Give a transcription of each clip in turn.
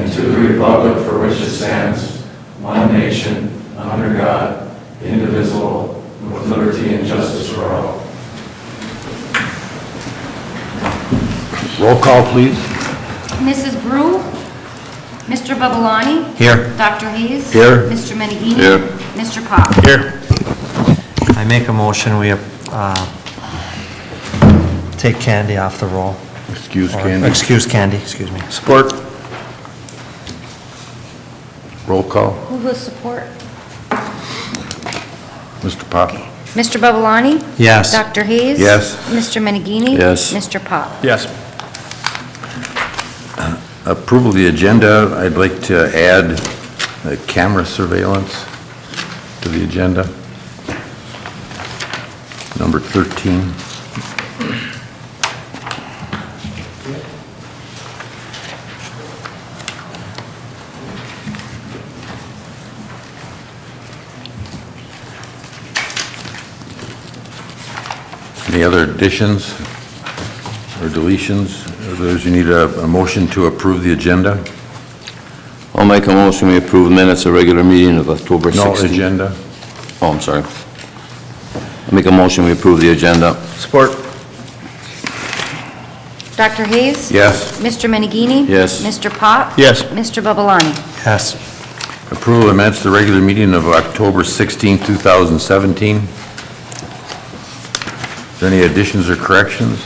and to the republic for which it stands, one nation, under God, indivisible, with liberty and justice for all. Roll call, please. Mrs. Brew? Mr. Babalani? Here. Dr. Hayes? Here. Mr. Meneghini? Here. Mr. Pop? Here. I make a motion, we take Candy off the roll. Excuse Or- Candy. Excuse Candy, excuse me. Support. Roll call. Who will support? Mr. Pop. Mr. Babalani? Yes. Dr. Hayes? Yes. Mr. Meneghini? Yes. Mr. Pop? Yes. Approval of the agenda, I'd like to add camera surveillance to the agenda. Number 13. Any other additions or deletions? Others, you need a motion to approve the agenda? I'll make a motion, we approve minutes of regular meeting of October 16th. No agenda? Oh, I'm sorry. I'll make a motion, we approve the agenda. Support. Dr. Hayes? Yes. Mr. Meneghini? Yes. Mr. Pop? Yes. Mr. Babalani? Yes. Approval of minutes of the regular meeting of October 16, 2017. Is there any additions or corrections?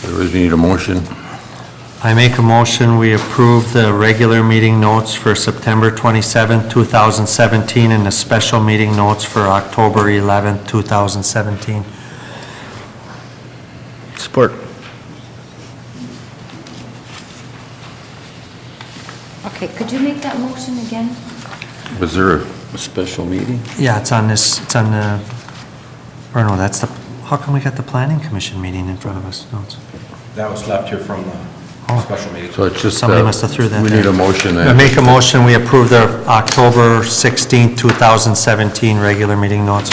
Otherwise, we need a motion. I make a motion, we approve the regular meeting notes for September 27, 2017, and the special meeting notes for October 11, 2017. Support. Okay, could you make that motion again? Was there A special meeting? Yeah, it's on this, it's on the, or no, that's the, how come we got the planning commission meeting in front of us? No, it's- That was left here from the Oh. special meeting. so it's just... Somebody must have threw that We there. need a motion. I make a motion, we approve the October 16, 2017 regular meeting notes.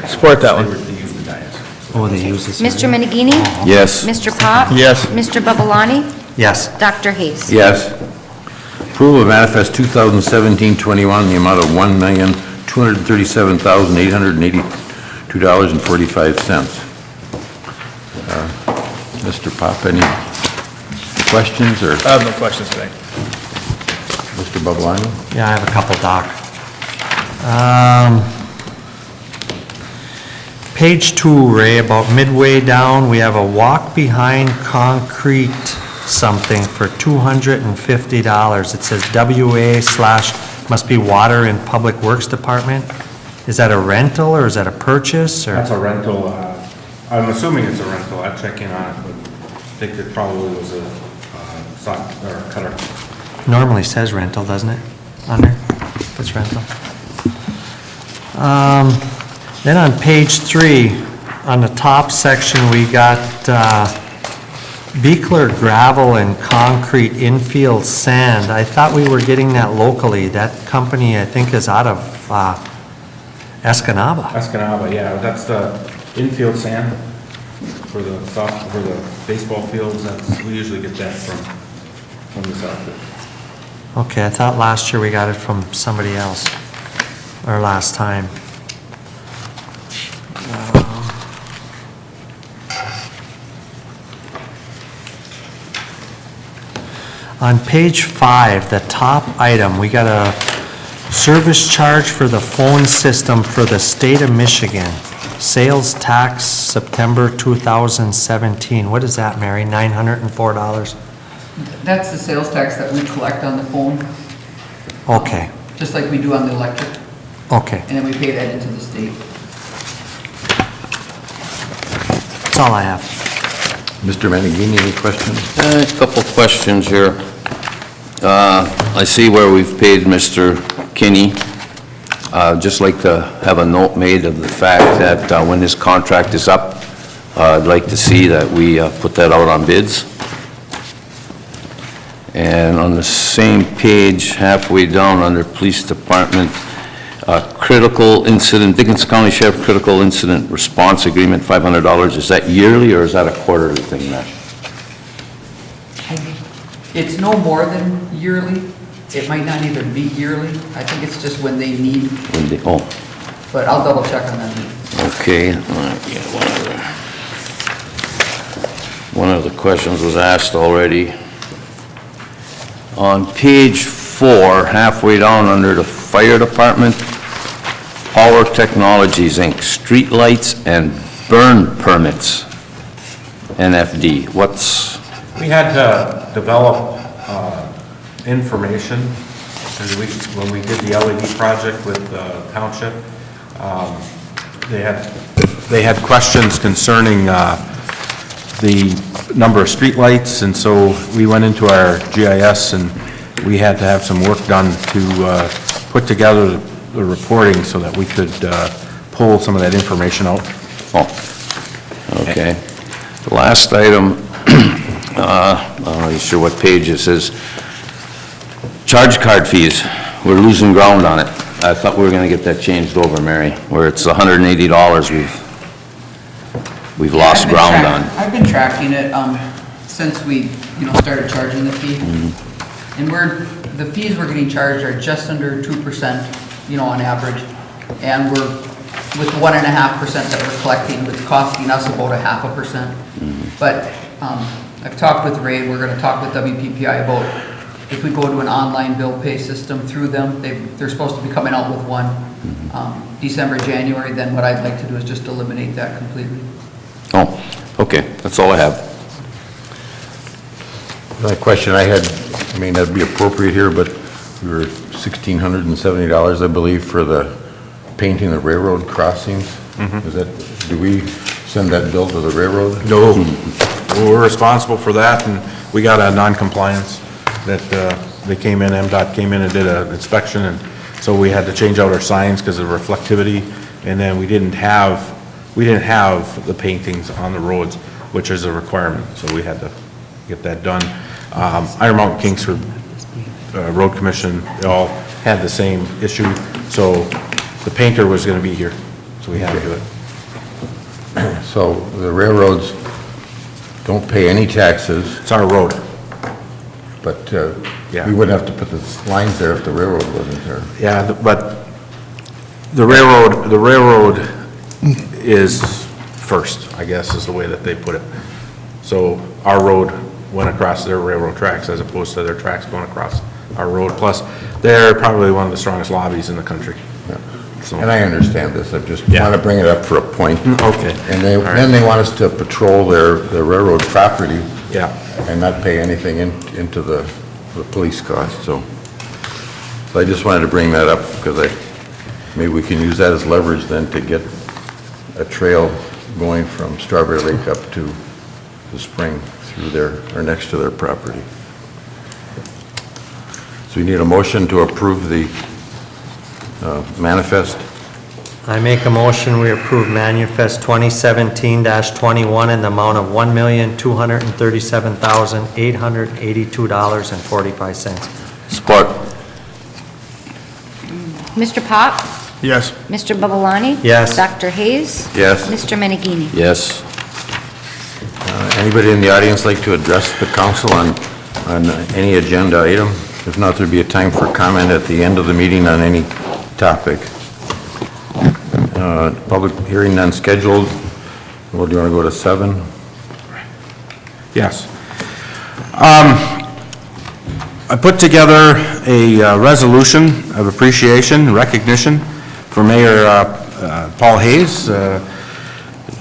Support that They used the dais. Oh, they use this. Mr. Meneghini? Yes. Mr. Pop? Yes. Mr. Babalani? Yes. Dr. Hayes? Yes. Approval of manifest 2017-21 in the amount of $1,237,882.45. Mr. Pop, any questions, or I have no questions today. Mr. Babalani? Yeah, I have a couple, Doc. Page 2, Ray, about midway down, we have a walk behind concrete something for $250. It says WA/ must be Water and Public Works Department. Is that a rental or is that a purchase or? That's a rental, I'm assuming it's a rental, I'll check in on it, but I think it probably was a saw or a cutter. Normally says rental, doesn't it, on there? It's rental. Then on page 3, on the top section, we got Beekler gravel and concrete infield sand. I thought we were getting that locally. That company, I think, is out of Escanaba. Escanaba, yeah, that's the infield sand for the baseball fields, we usually get that from this outfit. Okay, I thought last year we got it from somebody else, or last time. On page 5, the top item, we got a service charge for the phone system for the state of Michigan. Sales tax, September 2017. What is that, Mary? $904? That's the sales tax that we collect on the phone, Okay, just like we do on the electric, okay. and then we pay that into the state. That's all I have. Mr. Meneghini, any questions? A couple questions here. I see where we've paid Mr. Kinney. Just like to have a note made of the fact that when his contract is up, I'd like to see that we put that out on bids. And on the same page, halfway down under Police Department, critical incident, Dickinson County Sheriff Critical Incident Response Agreement, $500. Is that yearly or is that a quarterly thing, Matt? It's no more than yearly, It might not even be yearly. I think it's just when they need, Oh, but I'll double check on that. okay. All right, yeah, one of the questions was asked already. On page 4, halfway down under the fire department, Power Technologies, Inc., streetlights and burn permits, NFD. We had to develop information, because when we did the LED project with the township, they had questions concerning the number of streetlights, and so we went into our GIS and we had to have some work done to put together the reporting so that we could pull some of that information out. Oh, okay. The last item, I'm not sure what page this is. Charge card fees, we're losing ground on it. I thought we were gonna get that changed over, Mary, where it's $180 we've lost ground on. I've been tracking it, since we, started charging the fee. And the fees we're getting charged are just under 2%, on average. And we're, with 1.5% that we're collecting, it's costing us about 0.5%. But, I've talked with Ray, we're gonna talk with WPPI about if we go to an online bill pay system through them, they're supposed to be coming out with one, December, January, then what I'd like to do is just eliminate that completely. Oh, okay, that's all I have. The question I had, may not be appropriate here, but we were $1,670, I believe, for the painting the railroad crossings. Is that, do we send that bill to the railroad? No, we're responsible for that, and we got a non-compliance that they came in, MDOT came in and did an inspection, and so we had to change out our signs because of reflectivity, and then we didn't have the paintings on the roads, which is a requirement, so we had to get that done. Iron Mountain Kingsford Road Commission, they all had the same issue, so the painter was going to be here, so we had to do it. So the railroads don't pay any taxes, It's our road. but Yeah. we wouldn't have to put the lines there if the railroad wasn't there. Yeah, but the railroad is first, I guess, is the way that they put it. So our road went across their railroad tracks as opposed to their tracks going across our road. Plus, they're probably one of the strongest lobbies in the country. So, And I understand this, I just Yeah. want to bring it up for a point. okay. And All right. then they want us to patrol their railroad property Yeah, and not pay anything into the police cost, so I just wanted to bring that up, because maybe we can use that as leverage then to get a trail going from Strawberry Lake up to the spring through there, or next to their property. So we need a motion to approve the manifest. I make a motion, we approve manifest 2017-21 in the amount of $1,237,882.45. Support. Mr. Pop? yes. Mr. Babalani? Yes. Dr. Hayes? Yes. Mr. Menigini? Yes. Anybody in the audience like to address the council on any agenda item? If not, there'd be a time for comment at the end of the meeting on any topic. Public hearing none scheduled. Well, do you want to go to 7? Yes. I put together a resolution of appreciation and recognition for Mayor Paul Hayes.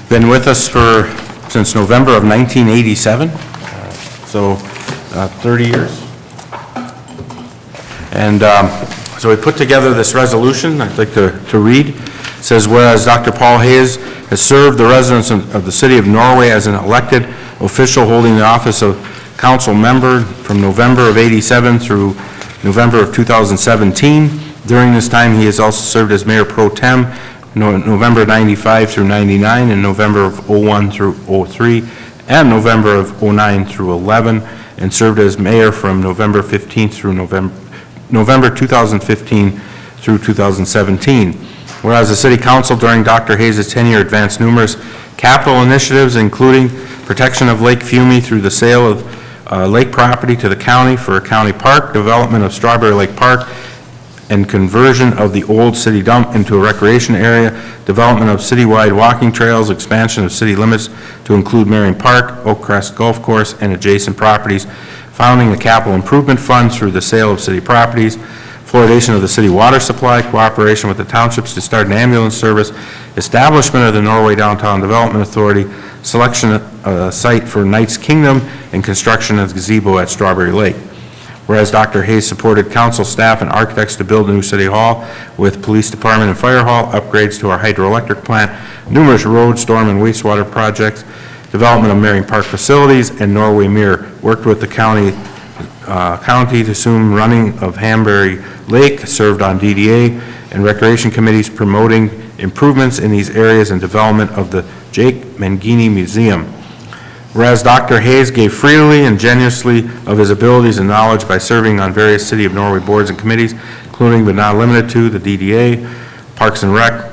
Been with us since November of 1987, so 30 years. And so we put together this resolution I'd like to read. It says, whereas Dr. Paul Hayes has served the residents of the city of Norway as an elected official holding the office of council member from November of '87 through November of 2017. During this time, he has also served as mayor pro tem, November 95 through 99, and November of '01 through '03, and November of '09 through '11, and served as mayor from November 15th through November 2015 through 2017. Whereas the City Council during Dr. Hayes' tenure advanced numerous capital initiatives, including protection of Lake Fiume through the sale lake property to the county for a county park, development of Strawberry Lake Park, and conversion of the old city dump into a recreation area, development of citywide walking trails, expansion of city limits to include Marion Park, Oak Crest Golf Course, and adjacent properties, founding the capital improvement fund through the sale of city properties, fluoridation of the city water supply, cooperation with the townships to start an ambulance service, establishment of the Norway Downtown Development Authority, selection of a site for Knights Kingdom, and construction of gazebo at Strawberry Lake. Whereas Dr. Hayes supported council staff and architects to build a new city hall with police department and fire hall, upgrades to our hydroelectric plant, numerous road, storm, and wastewater projects, development of Marion Park facilities, and Norway Mere. Worked with the county to assume running of Hambury Lake, served on DDA and recreation committees promoting improvements in these areas and development of the Jake Mangini Museum. Whereas Dr. Hayes gave freely and generously of his abilities and knowledge by serving on various City of Norway boards and committees, including but not limited to the DDA, Parks and Rec,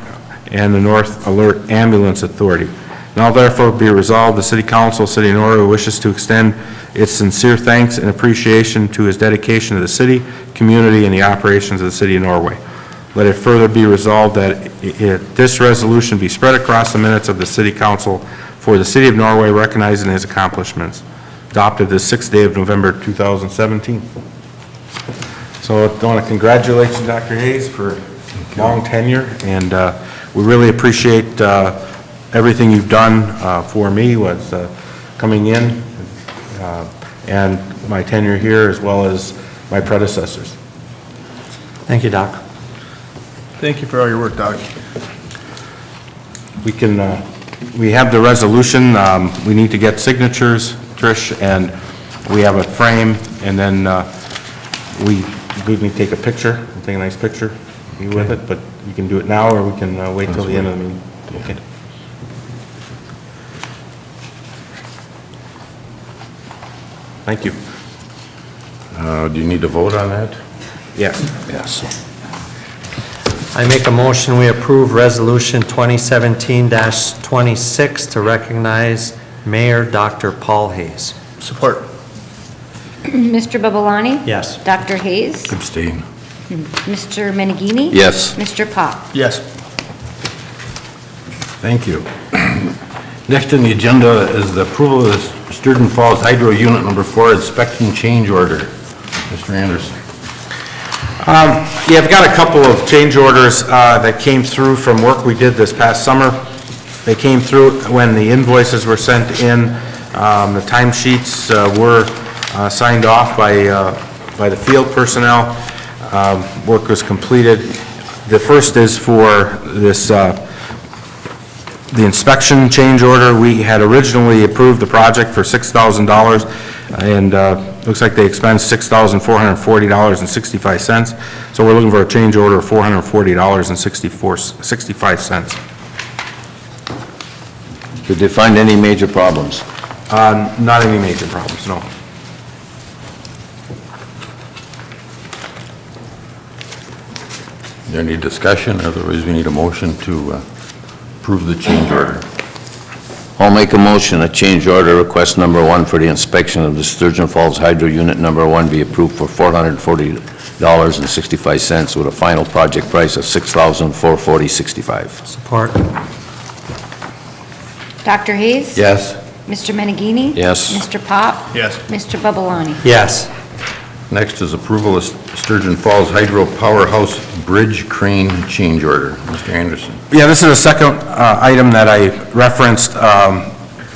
and the North Alert Ambulance Authority. Now therefore be resolved, the City Council, City of Norway wishes to extend its sincere thanks and appreciation to his dedication to the city, community, and the operations of the City of Norway. Let it further be resolved that this resolution be spread across the minutes of the City Council for the City of Norway, recognizing his accomplishments. Adopted the 6th day of November 2017. So I want to congratulate you, Dr. Hayes, for long tenure, and we really appreciate everything you've done for me, was coming in, and my tenure here, as well as my predecessors. Thank you, Doc. Thank you for all your work, Doc. We have the resolution. We need to get signatures, Trish, and we have a frame, and then we need to take a picture. We'll take a nice picture with it, but you can do it now, or we can wait till the end of the meeting. Okay. Thank you. Do you need to vote on that? Yes. Yes. I make a motion, we approve Resolution 2017-26 to recognize Mayor Dr. Paul Hayes. Support. Mr. Babalani? Yes. Dr. Hayes? Abstain. Mr. Menegini? Yes. Mr. Pop? Yes. Thank you. Next on the agenda is the approval of the Sturgeon Falls Hydro Unit Number 4 inspection change order. Mr. Anderson. Yeah, I've got a couple of change orders that came through from work we did this past summer. They came through when the invoices were sent in. The timesheets were signed off by the field personnel. Work was completed. The first is for this the inspection change order. We had originally approved the project for $6,000, and looks like they expensed $6,440.65. So we're looking for a change order of $440.65. Did they find any major problems? Not any major problems, no. Is there any discussion? Otherwise, we need a motion to approve the change order. I'll make a motion, a change order request number 1 for the inspection of the Sturgeon Falls Hydro Unit number 1 be approved for $440.65 with a final project price of $6,440.65. Support. Dr. Hayes? Yes. Mr. Menegini? Yes. Mr. Pop? Yes. Mr. Babalani? Yes. Next is approval of Sturgeon Falls Hydro Powerhouse Bridge Crane change order. Mr. Anderson. Yeah, this is the second item that I referenced.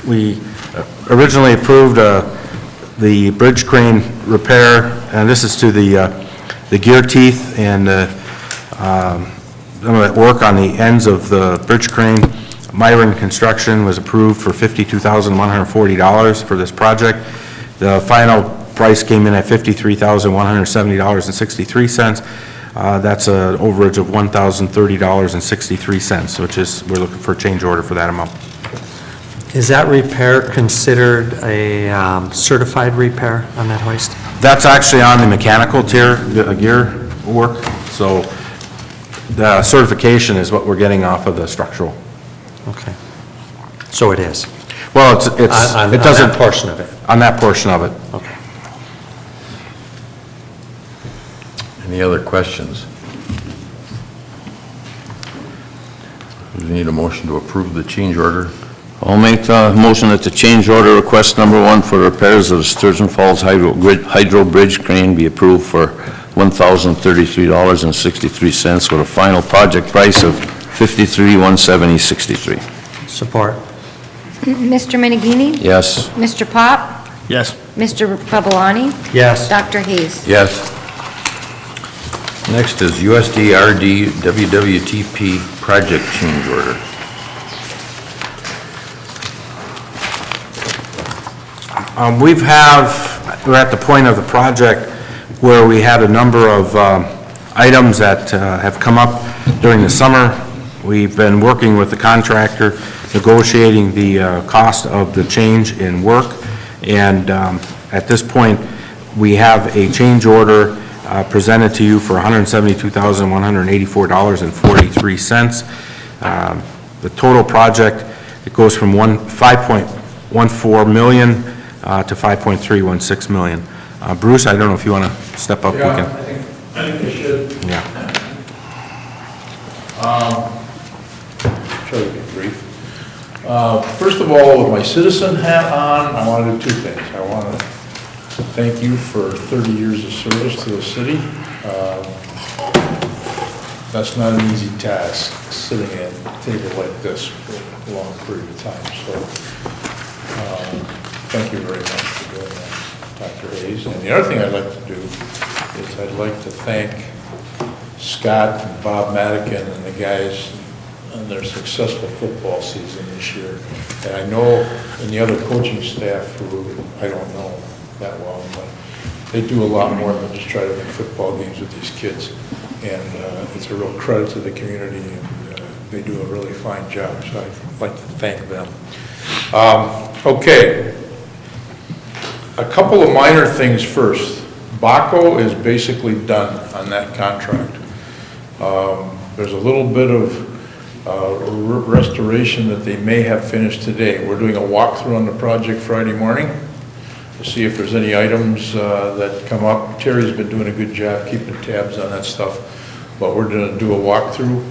We originally approved the bridge crane repair, and this is to the gear teeth and some of that work on the ends of the bridge crane. Myron Construction was approved for $52,140 for this project. The final price came in at $53,170.63. That's an overage of $1,030.63, which is, we're looking for a change order for that amount. Is that repair considered a certified repair on that hoist? That's actually on the mechanical tier, the gear work, so the certification is what we're getting off of the structural. Okay. So it is. Well, On it on doesn't, that portion of it? on that portion of it. Okay. Any other questions? We need a motion to approve the change order. I'll make the motion that the change order request number 1 for repairs of the Sturgeon Falls Hydro Bridge crane be approved for $1,033.63 with a final project price of $53,170.63. Support. Mr. Menegini? Yes. Mr. Pop? Yes. Mr. Pavelani? Yes. Dr. Hayes? Yes. Next is USDRD WWTP project change order. We're at the point of the project where we had a number of items that have come up during the summer. We've been working with the contractor, negotiating the cost of the change in work, and at this point, we have a change order presented to you for $172,184.43. The total project, it goes from 5.14 million to 5.316 million. Bruce, I don't know if you want to step up. Yeah, I think they should. Yeah. Try to be brief. First of all, with my citizen hat on, I want to do two things. I want to thank you for 30 years of service to the city. That's not an easy task, sitting at a table like this for a long period of time. So, thank you very much for doing that, Dr. Hayes. And the other thing I'd like to do is I'd like to thank Scott and Bob Madigan and the guys on their successful football season this year. And I know, and the other coaching staff who I don't know that well, but they do a lot more than just try to win football games with these kids. And it's a real credit to the community, and they do a really fine job, so I'd like to thank them. Okay. A couple of minor things first. Baco is basically done on that contract. There's a little bit of restoration that they may have finished today. We're doing a walkthrough on the project Friday morning to see if there's any items that come up. Terry's been doing a good job keeping tabs on that stuff, but we're going to do a walkthrough.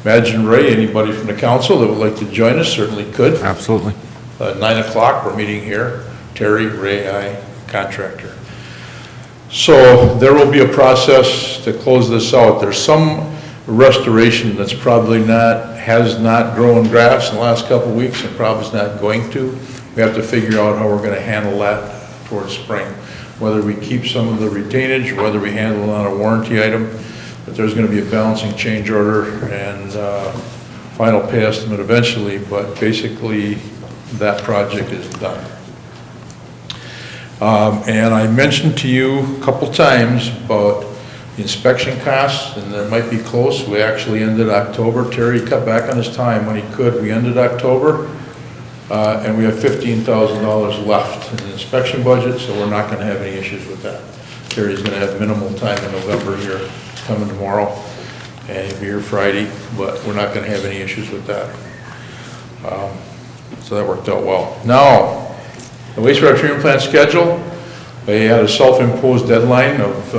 Imagine, Ray, anybody from the council that would like to join us certainly could. Absolutely. 9 o'clock, we're meeting here. Terry, Ray, I, contractor. So there will be a process to close this out. There's some restoration that's probably has not grown grass in the last couple of weeks and probably is not going to. We have to figure out how we're going to handle that towards spring. Whether we keep some of the retainage, or whether we handle it on a warranty item. But there's going to be a balancing change order and final pay estimate eventually, but basically that project is done. And I mentioned to you a couple times about the inspection costs, and that might be close. We actually ended October. Terry cut back on his time when he could. We ended October, and we have $15,000 left in the inspection budget, so we're not going to have any issues with that. Terry's going to have minimal time in November here, coming tomorrow, and he'll be here Friday, but we're not going to have any issues with that. So that worked out well. Now, the wastewater treatment plant schedule, they had a self-imposed deadline of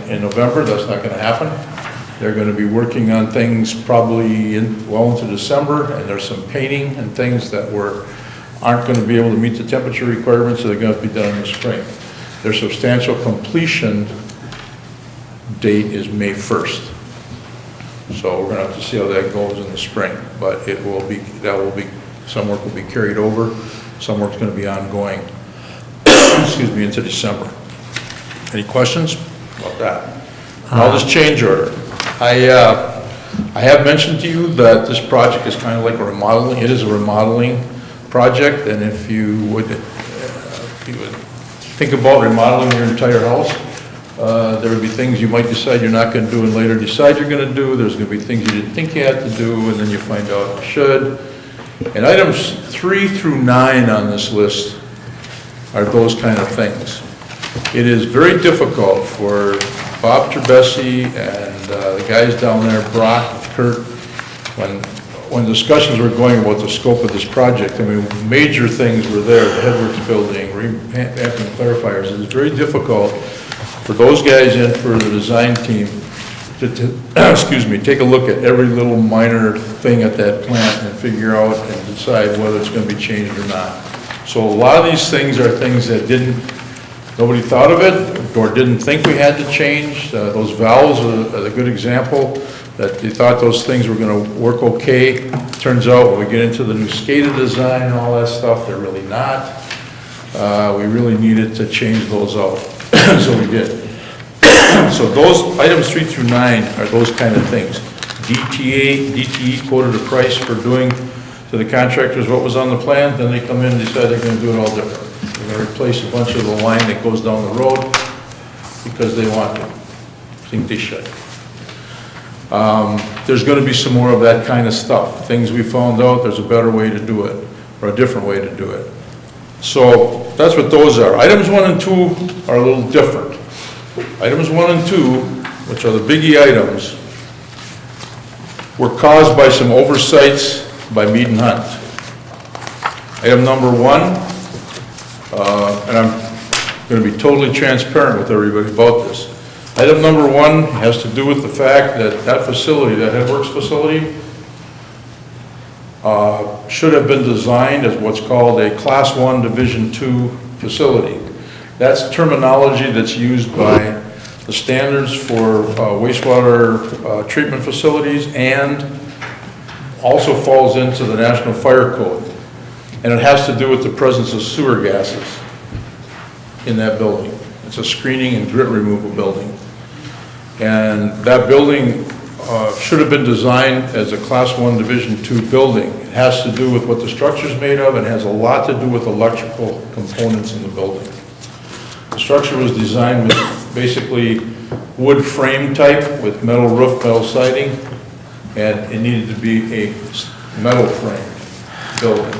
in November. That's not going to happen. They're going to be working on things probably well into December, and there's some painting and things that aren't going to be able to meet the temperature requirements, so they're going to be done in the spring. Their substantial completion date is May 1st. So we're going to have to see how that goes in the spring, but some work will be carried over. Some work's going to be ongoing, excuse me, into December. Any questions about that? Now this change order. I have mentioned to you that this project is kind of like a remodeling. It is a remodeling project, and if you would think about remodeling your entire house, there would be things you might decide you're not going to do and later decide you're going to do. There's going to be things you didn't think you had to do, and then you find out you should. And items 3 through 9 on this list are those kind of things. It is very difficult for Bob Trebesi and the guys down there, Brock, Kurt, when when discussions were going about the scope of this project, I mean, major things were there, the headworks building, revamping clarifiers. It was very difficult for those guys and for the design team to excuse me, take a look at every little minor thing at that plant and figure out and decide whether it's going to be changed or not. So a lot of these things are things that nobody thought of it or didn't think we had to change. Those valves are a good example that they thought those things were going to work okay. Turns out when we get into the new SCADA design and all that stuff, they're really not. We really needed to change those out, so we did. So those items 3 through 9 are those kind of things. DTE quoted a price for doing to the contractors what was on the plan, then they come in and decide they're going to do it all different. They're going to replace a bunch of the line that goes down the road because they want to. I think they should. There's going to be some more of that kind of stuff. Things we found out, there's a better way to do it, or a different way to do it. So that's what those are. Items 1 and 2 are a little different. Items 1 and 2, which are the biggie items, were caused by some oversights by Mead and Hunt. Item number 1, and I'm going to be totally transparent with everybody about this. Item number 1 has to do with the fact that that facility, that headworks facility, should have been designed as what's called a Class 1 Division 2 facility. That's terminology that's used by the standards for wastewater treatment facilities and also falls into the National Fire Code. And it has to do with the presence of sewer gases in that building. It's a screening and grit removal building. And that building should have been designed as a Class 1 Division 2 building. It has to do with what the structure's made of and has a lot to do with electrical components in the building. The structure was designed with basically wood frame type with metal roof, metal siding, and it needed to be a metal frame building.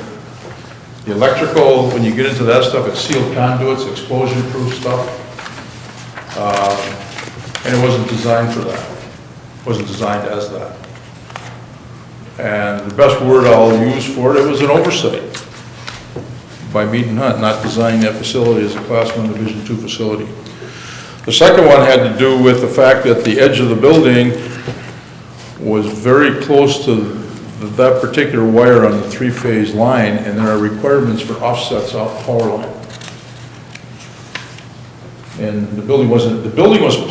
The electrical, when you get into that stuff, it's sealed conduits, explosion-proof stuff, and it wasn't designed for that. It wasn't designed as that. And the best word I'll use for it was an oversight by Mead and Hunt, not designing that facility as a Class 1 Division 2 facility. The second one had to do with the fact that the edge of the building was very close to that particular wire on the 3-phase line, and there are requirements for offsets off the power line. And the building was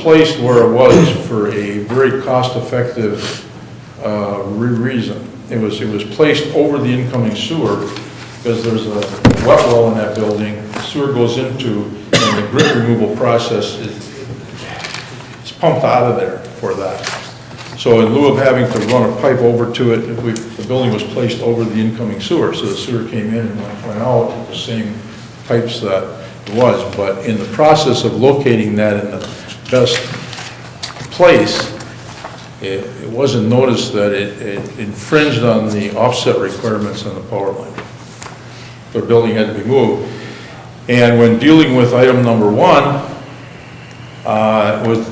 placed where it was for a very cost-effective reason. It was placed over the incoming sewer because there's a wet well in that building. The sewer goes into, and the grit removal process it's pumped out of there for that. So in lieu of having to run a pipe over to it, the building was placed over the incoming sewer. So the sewer came in and went out with the same pipes that it was. But in the process of locating that in the best place, it wasn't noticed that it infringed on the offset requirements on the power line. The building had to be moved. And when dealing with item number 1,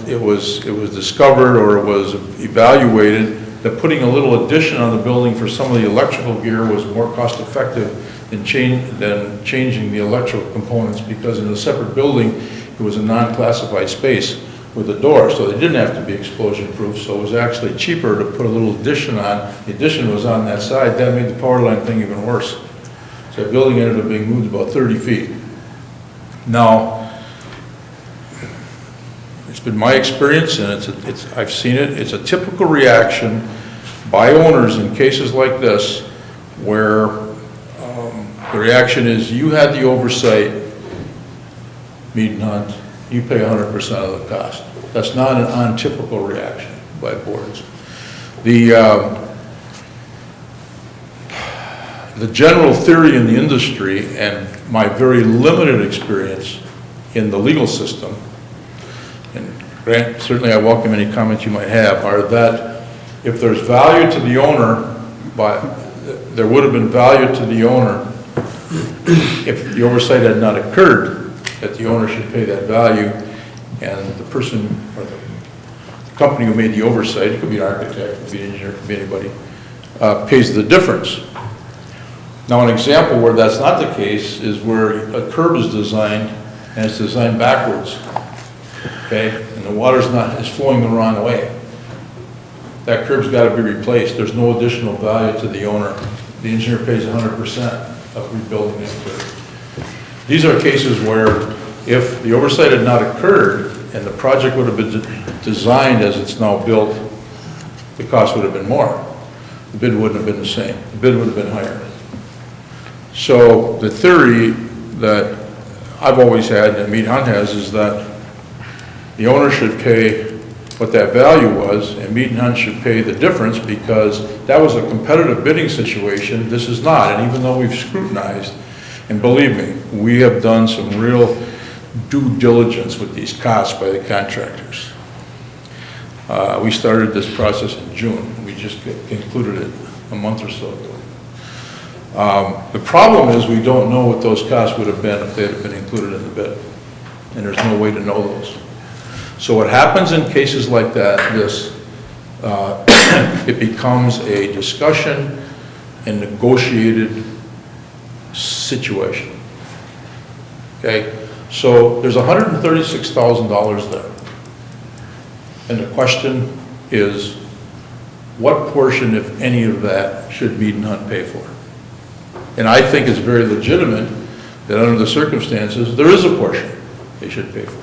it was discovered, or it was evaluated, that putting a little addition on the building for some of the electrical gear was more cost effective than changing the electrical components, because in a separate building it was a non-classified space with a door, so they didn't have to be explosion proof, so it was actually cheaper to put a little addition on. The addition was on that side. That made the power line thing even worse. So that building ended up being moved about 30 feet. Now, it's been my experience, and I've seen it, it's a typical reaction by owners in cases like this, where the reaction is, you had the oversight, Mead and Hunt, you pay 100% of the cost. That's not an untypical reaction by boards. The general theory in the industry, and my very limited experience in the legal system, and Grant, certainly I welcome any comments you might have, are that if there's value to the owner, there would have been value to the owner if the oversight had not occurred, that the owner should pay that value, and the person or the company who made the oversight, it could be an architect, it could be an engineer, it could be anybody, pays the difference. Now, an example where that's not the case is where a curb is designed, and it's designed backwards, okay? And the water's is flowing the wrong way. That curb's got to be replaced. There's no additional value to the owner. The engineer pays 100% of rebuilding that curb. These are cases where if the oversight had not occurred and the project would have been designed as it's now built, the cost would have been more. The bid wouldn't have been the same. The bid would have been higher. So the theory that I've always had, and Mead Hunt has, is that the owner should pay what that value was, and Mead Hunt should pay the difference, because that was a competitive bidding situation. This is not, and even though we've scrutinized, and believe me, we have done some real due diligence with these costs by the contractors. We started this process in June. We just concluded it a month or so ago. The problem is we don't know what those costs would have been if they had been included in the bid, and there's no way to know those. So what happens in cases like that, it becomes a discussion and negotiated situation. Okay, so there's $136,000 there. And the question is, what portion, if any of that, should Mead and Hunt pay for? And I think it's very legitimate that under the circumstances, there is a portion they should pay for.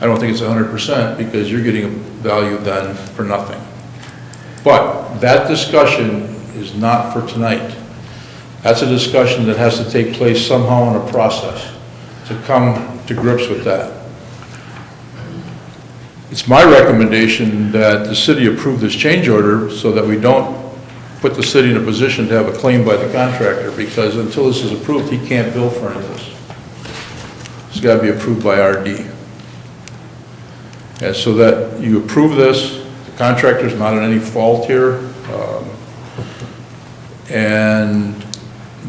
I don't think it's 100% because you're getting a value then for nothing. But that discussion is not for tonight. That's a discussion that has to take place somehow in a process to come to grips with that. It's my recommendation that the city approve this change order so that we don't put the city in a position to have a claim by the contractor, because until this is approved, he can't bill for any of this. It's got to be approved by RD. And so that you approve this, the contractor's not at any fault here, and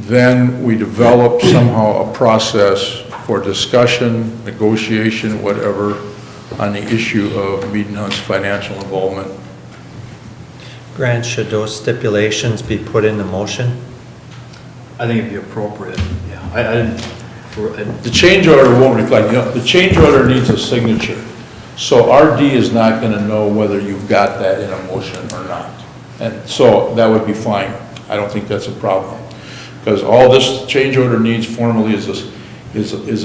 then we develop somehow a process for discussion, negotiation, whatever, on the issue of Mead and Hunt's financial involvement. Grant, should those stipulations be put in the motion? I think it'd be appropriate, yeah. I didn't, The change order won't reflect, the change order needs a signature. So RD is not going to know whether you've got that in a motion or not. And so that would be fine. I don't think that's a problem. Because all this change order needs formally is a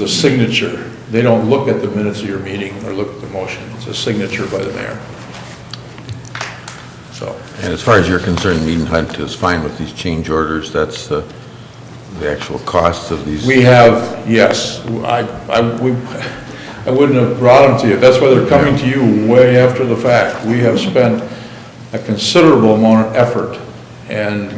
signature. They don't look at the minutes of your meeting or look at the motion. It's a signature by the mayor. So. And as far as you're concerned, Mead and Hunt is fine with these change orders? That's the actual costs of these? We have, yes. I wouldn't have brought them to you. That's why they're coming to you way after the fact. We have spent a considerable amount of effort, and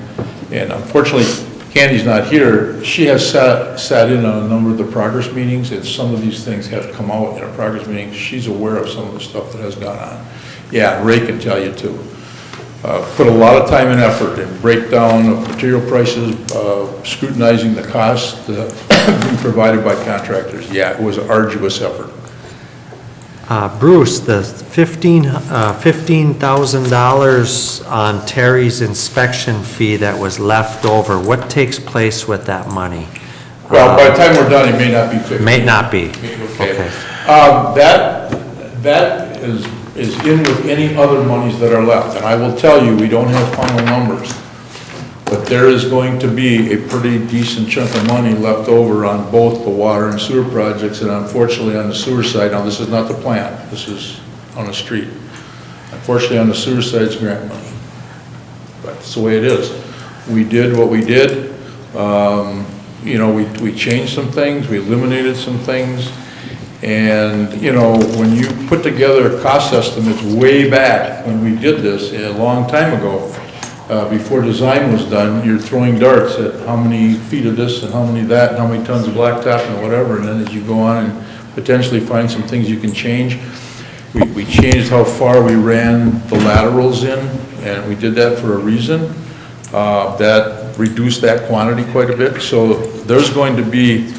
unfortunately, Candy's not here. She has sat in on a number of the progress meetings, and some of these things have come out in a progress meeting. She's aware of some of the stuff that has gone on. Yeah, Ray can tell you too. Put a lot of time and effort in breakdown of material prices, scrutinizing the costs being provided by contractors. Yeah, it was an arduous effort. Bruce, the $15,000 on Terry's inspection fee that was left over, what takes place with that money? Well, by the time we're done, it may not be 50. May not be. Okay. That is in with any other monies that are left. And I will tell you, we don't have final numbers, but there is going to be a pretty decent chunk of money left over on both the water and sewer projects, and unfortunately on the sewer side, now this is not the plant, this is on the street. Unfortunately on the sewer side, it's grant money. But it's the way it is. We did what we did. You know, we changed some things, we eliminated some things. And, you know, when you put together cost estimates way back when we did this a long time ago, before design was done, you're throwing darts at how many feet of this and how many of that and how many tons of blacktop and whatever, and then as you go on and potentially find some things you can change. We changed how far we ran the laterals in, and we did that for a reason. That reduced that quantity quite a bit. So there's going to be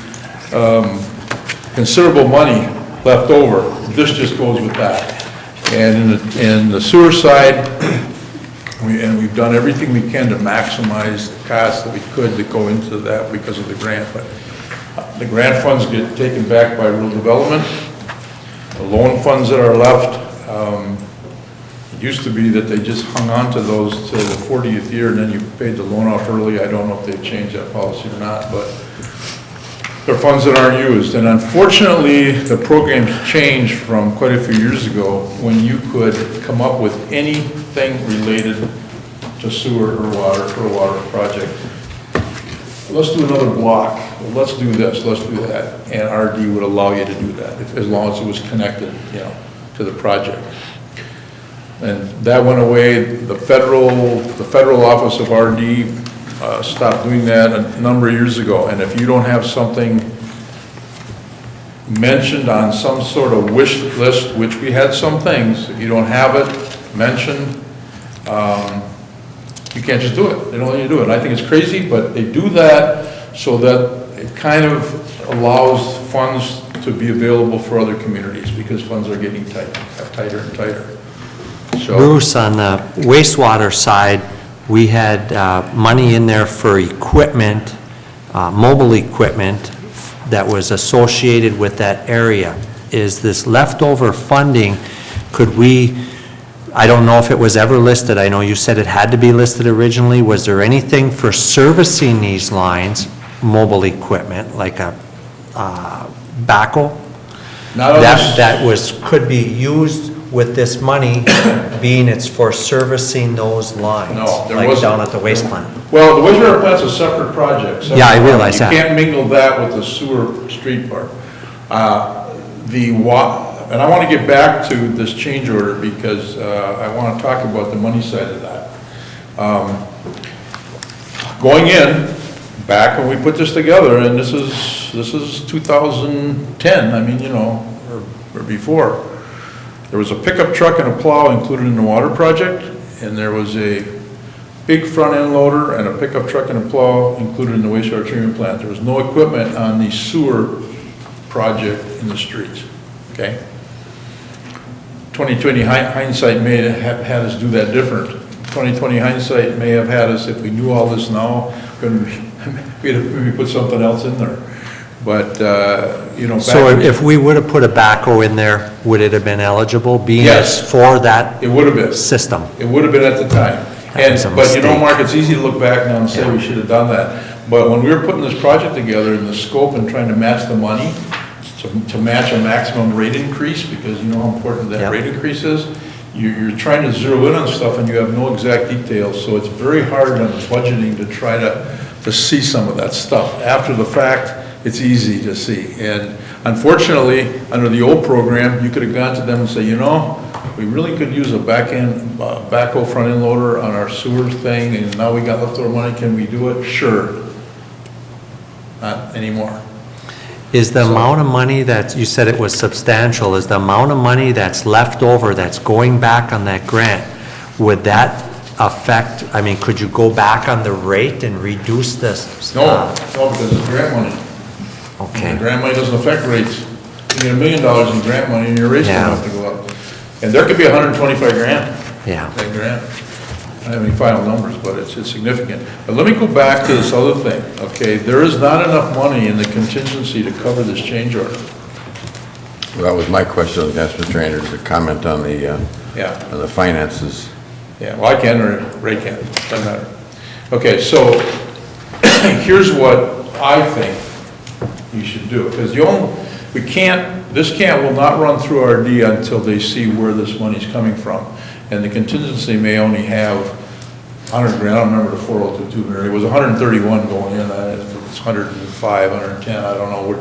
considerable money left over. This just goes with that. And in the sewer side, And we've done everything we can to maximize the costs that we could to go into that because of the grant. But the grant funds get taken back by rural development. The loan funds that are left, it used to be that they just hung on to those till the 40th year and then you paid the loan off early. I don't know if they've changed that policy or not, but they're funds that aren't used. And unfortunately, the program's changed from quite a few years ago when you could come up with anything related to sewer or water for a water project. Let's do another block, let's do this, let's do that. And RD would allow you to do that, as long as it was connected, you know, to the project. And that went away. The federal office of RD stopped doing that a number of years ago. And if you don't have something mentioned on some sort of wish list, which we had some things, if you don't have it mentioned, you can't just do it. They don't let you do it. I think it's crazy, but they do that so that it kind of allows funds to be available for other communities because funds are getting tighter and tighter. So, Bruce, on the wastewater side, we had money in there for equipment, mobile equipment that was associated with that area. Is this leftover funding, could we, I don't know if it was ever listed, I know you said it had to be listed originally, was there anything for servicing these lines, mobile equipment, like a backhoe? That could be used with this money, being it's for servicing those lines? No, there like wasn't. down at the waste plant? well, the wastewater plant's a separate project. Yeah, I realize that. You can't mingle that with the sewer street part. And I want to get back to this change order because I want to talk about the money side of that. Going in, back when we put this together, and this is 2010, I mean, you know, or before, there was a pickup truck and a plow included in the water project, and there was a big front end loader and a pickup truck and a plow included in the wastewater treatment plant. There was no equipment on the sewer project in the streets, okay? 2020 hindsight may have had us do that different. 2020 hindsight may have had us, if we knew all this now, we'd have maybe put something else in there. But, you know. So if we would have put a backhoe in there, would it have been eligible, being Yes. it's for that It would have been. system? It would have been at the time. That was a But you know, mistake. Mark, it's easy to look back now and say we should have done that. But when we were putting this project together in the scope and trying to match the money, to match a maximum rate increase, because you know how important that Yep. rate increase is, you're trying to zero in on stuff and you have no exact details, so it's very hard on budgeting to try to see some of that stuff. After the fact, it's easy to see. And unfortunately, under the old program, you could have gone to them and say, you know, we really could use a backhoe front end loader on our sewer thing, and now we got leftover money, can we do it? Sure. Not anymore. Is the amount of money that, you said it was substantial, is the amount of money that's left over, that's going back on that grant, would that affect, I mean, could you go back on the rate and reduce this? No, because it's grant money. Okay. The grant money doesn't affect rates. You get $1 million in grant money and your rates don't Yeah. have to go up. And there could be 125 grand, Yeah. that grant. I don't have any final numbers, but it's significant. But let me go back to this other thing, okay? There is not enough money in the contingency to cover this change order. Well, that was my question, I was going to ask Mr. Anders to comment on Yeah. the finances. Yeah, well, I can, or Ray can, doesn't matter. Okay, so here's what I think you should do, because this will not run through RD until they see where this money's coming from. And the contingency may only have 100 grand, I don't remember the 4022, Mary, it was 131 going in, it's 105, 110, I don't know.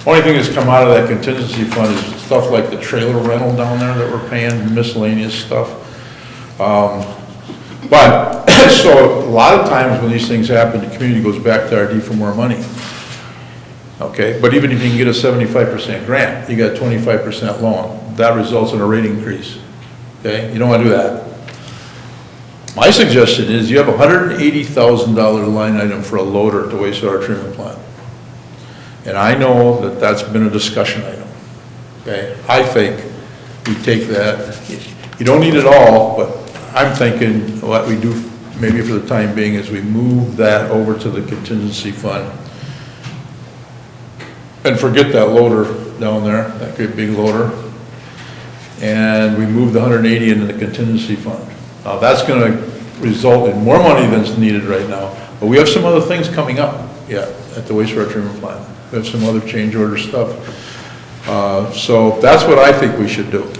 Only thing that's come out of that contingency fund is stuff like the trailer rental down there that we're paying, miscellaneous stuff. But, so a lot of times when these things happen, the community goes back to RD for more money. Okay, but even if you can get a 75% grant, you got a 25% loan, that results in a rate increase. Okay, you don't want to do that. My suggestion is you have a $180,000 line item for a loader at the wastewater treatment plant. And I know that that's been a discussion item. Okay, I think we take that, you don't need it all, but I'm thinking what we do, maybe for the time being, is we move that over to the contingency fund. And forget that loader down there, that great big loader. And we move the 180 into the contingency fund. Now, that's gonna result in more money than's needed right now, but we have some other things coming up, yeah, at the wastewater treatment plant. We have some other change order stuff. So that's what I think we should do.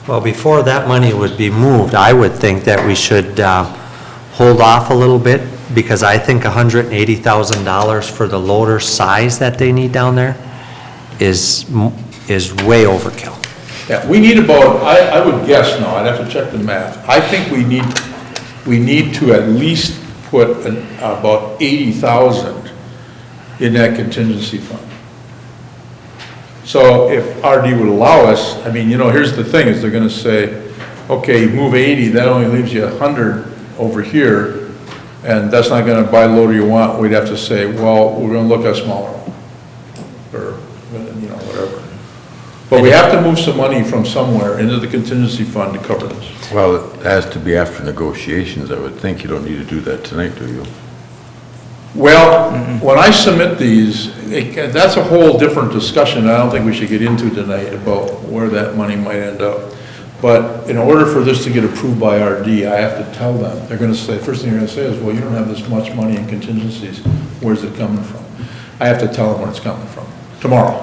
Well, before that money would be moved, I would think that we should hold off a little bit, because I think $180,000 for the loader size that they need down there is way overkill. Yeah, we need about, I would guess now, I'd have to check the math. I think we need to at least put about 80,000 in that contingency fund. So if RD would allow us, I mean, you know, here's the thing, is they're gonna say, okay, move 80, that only leaves you 100 over here, and that's not gonna buy the loader you want. We'd have to say, well, we're gonna look at a smaller one, or, you know, whatever. But we have to move some money from somewhere into the contingency fund to cover this. Well, it has to be after negotiations, I would think. You don't need to do that tonight, do you? Well, when I submit these, that's a whole different discussion I don't think we should get into tonight about where that money might end up. But in order for this to get approved by RD, I have to tell them, they're gonna say, first thing they're gonna say is, well, you don't have this much money in contingencies, where's it coming from? I have to tell them where it's coming from, tomorrow,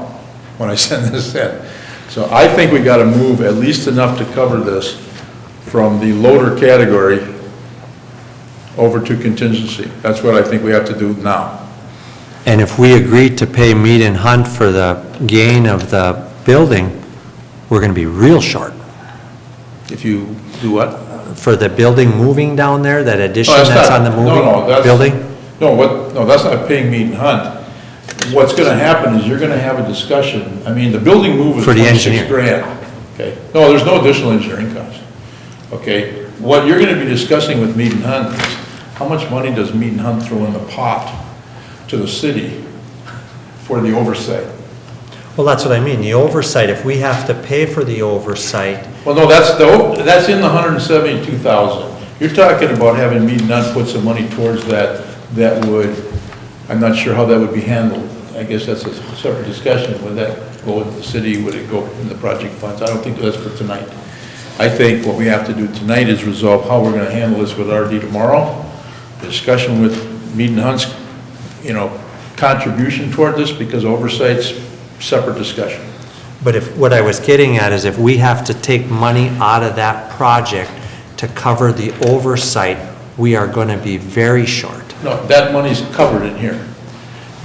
when I send this in. So I think we gotta move at least enough to cover this from the loader category over to contingency. That's what I think we have to do now. And if we agreed to pay Mead and Hunt for the gain of the building, we're gonna be real short. If you do what? For the building moving down there, that addition No, that's not- on the no, moving building? No, that's not paying Mead and Hunt. What's gonna happen is you're gonna have a discussion, I mean, the building move is For the 26 engineer. grand. Okay, no, there's no additional engineering cost. Okay, what you're gonna be discussing with Mead and Hunt is, how much money does Mead and Hunt throw in the pot to the city for the oversight? Well, that's what I mean, the oversight, if we have to pay for the oversight, Well, no, that's in the 172,000. You're talking about having Mead and Hunt put some money towards that, that would, I'm not sure how that would be handled. I guess that's a separate discussion. Would that go with the city, would it go in the project funds? I don't think that's for tonight. I think what we have to do tonight is resolve how we're gonna handle this with RD tomorrow. The discussion with Mead and Hunt's, you know, contribution toward this, because oversight's separate discussion. but if, what I was getting at is if we have to take money out of that project to cover the oversight, we are gonna be very short. No, that money's covered in here.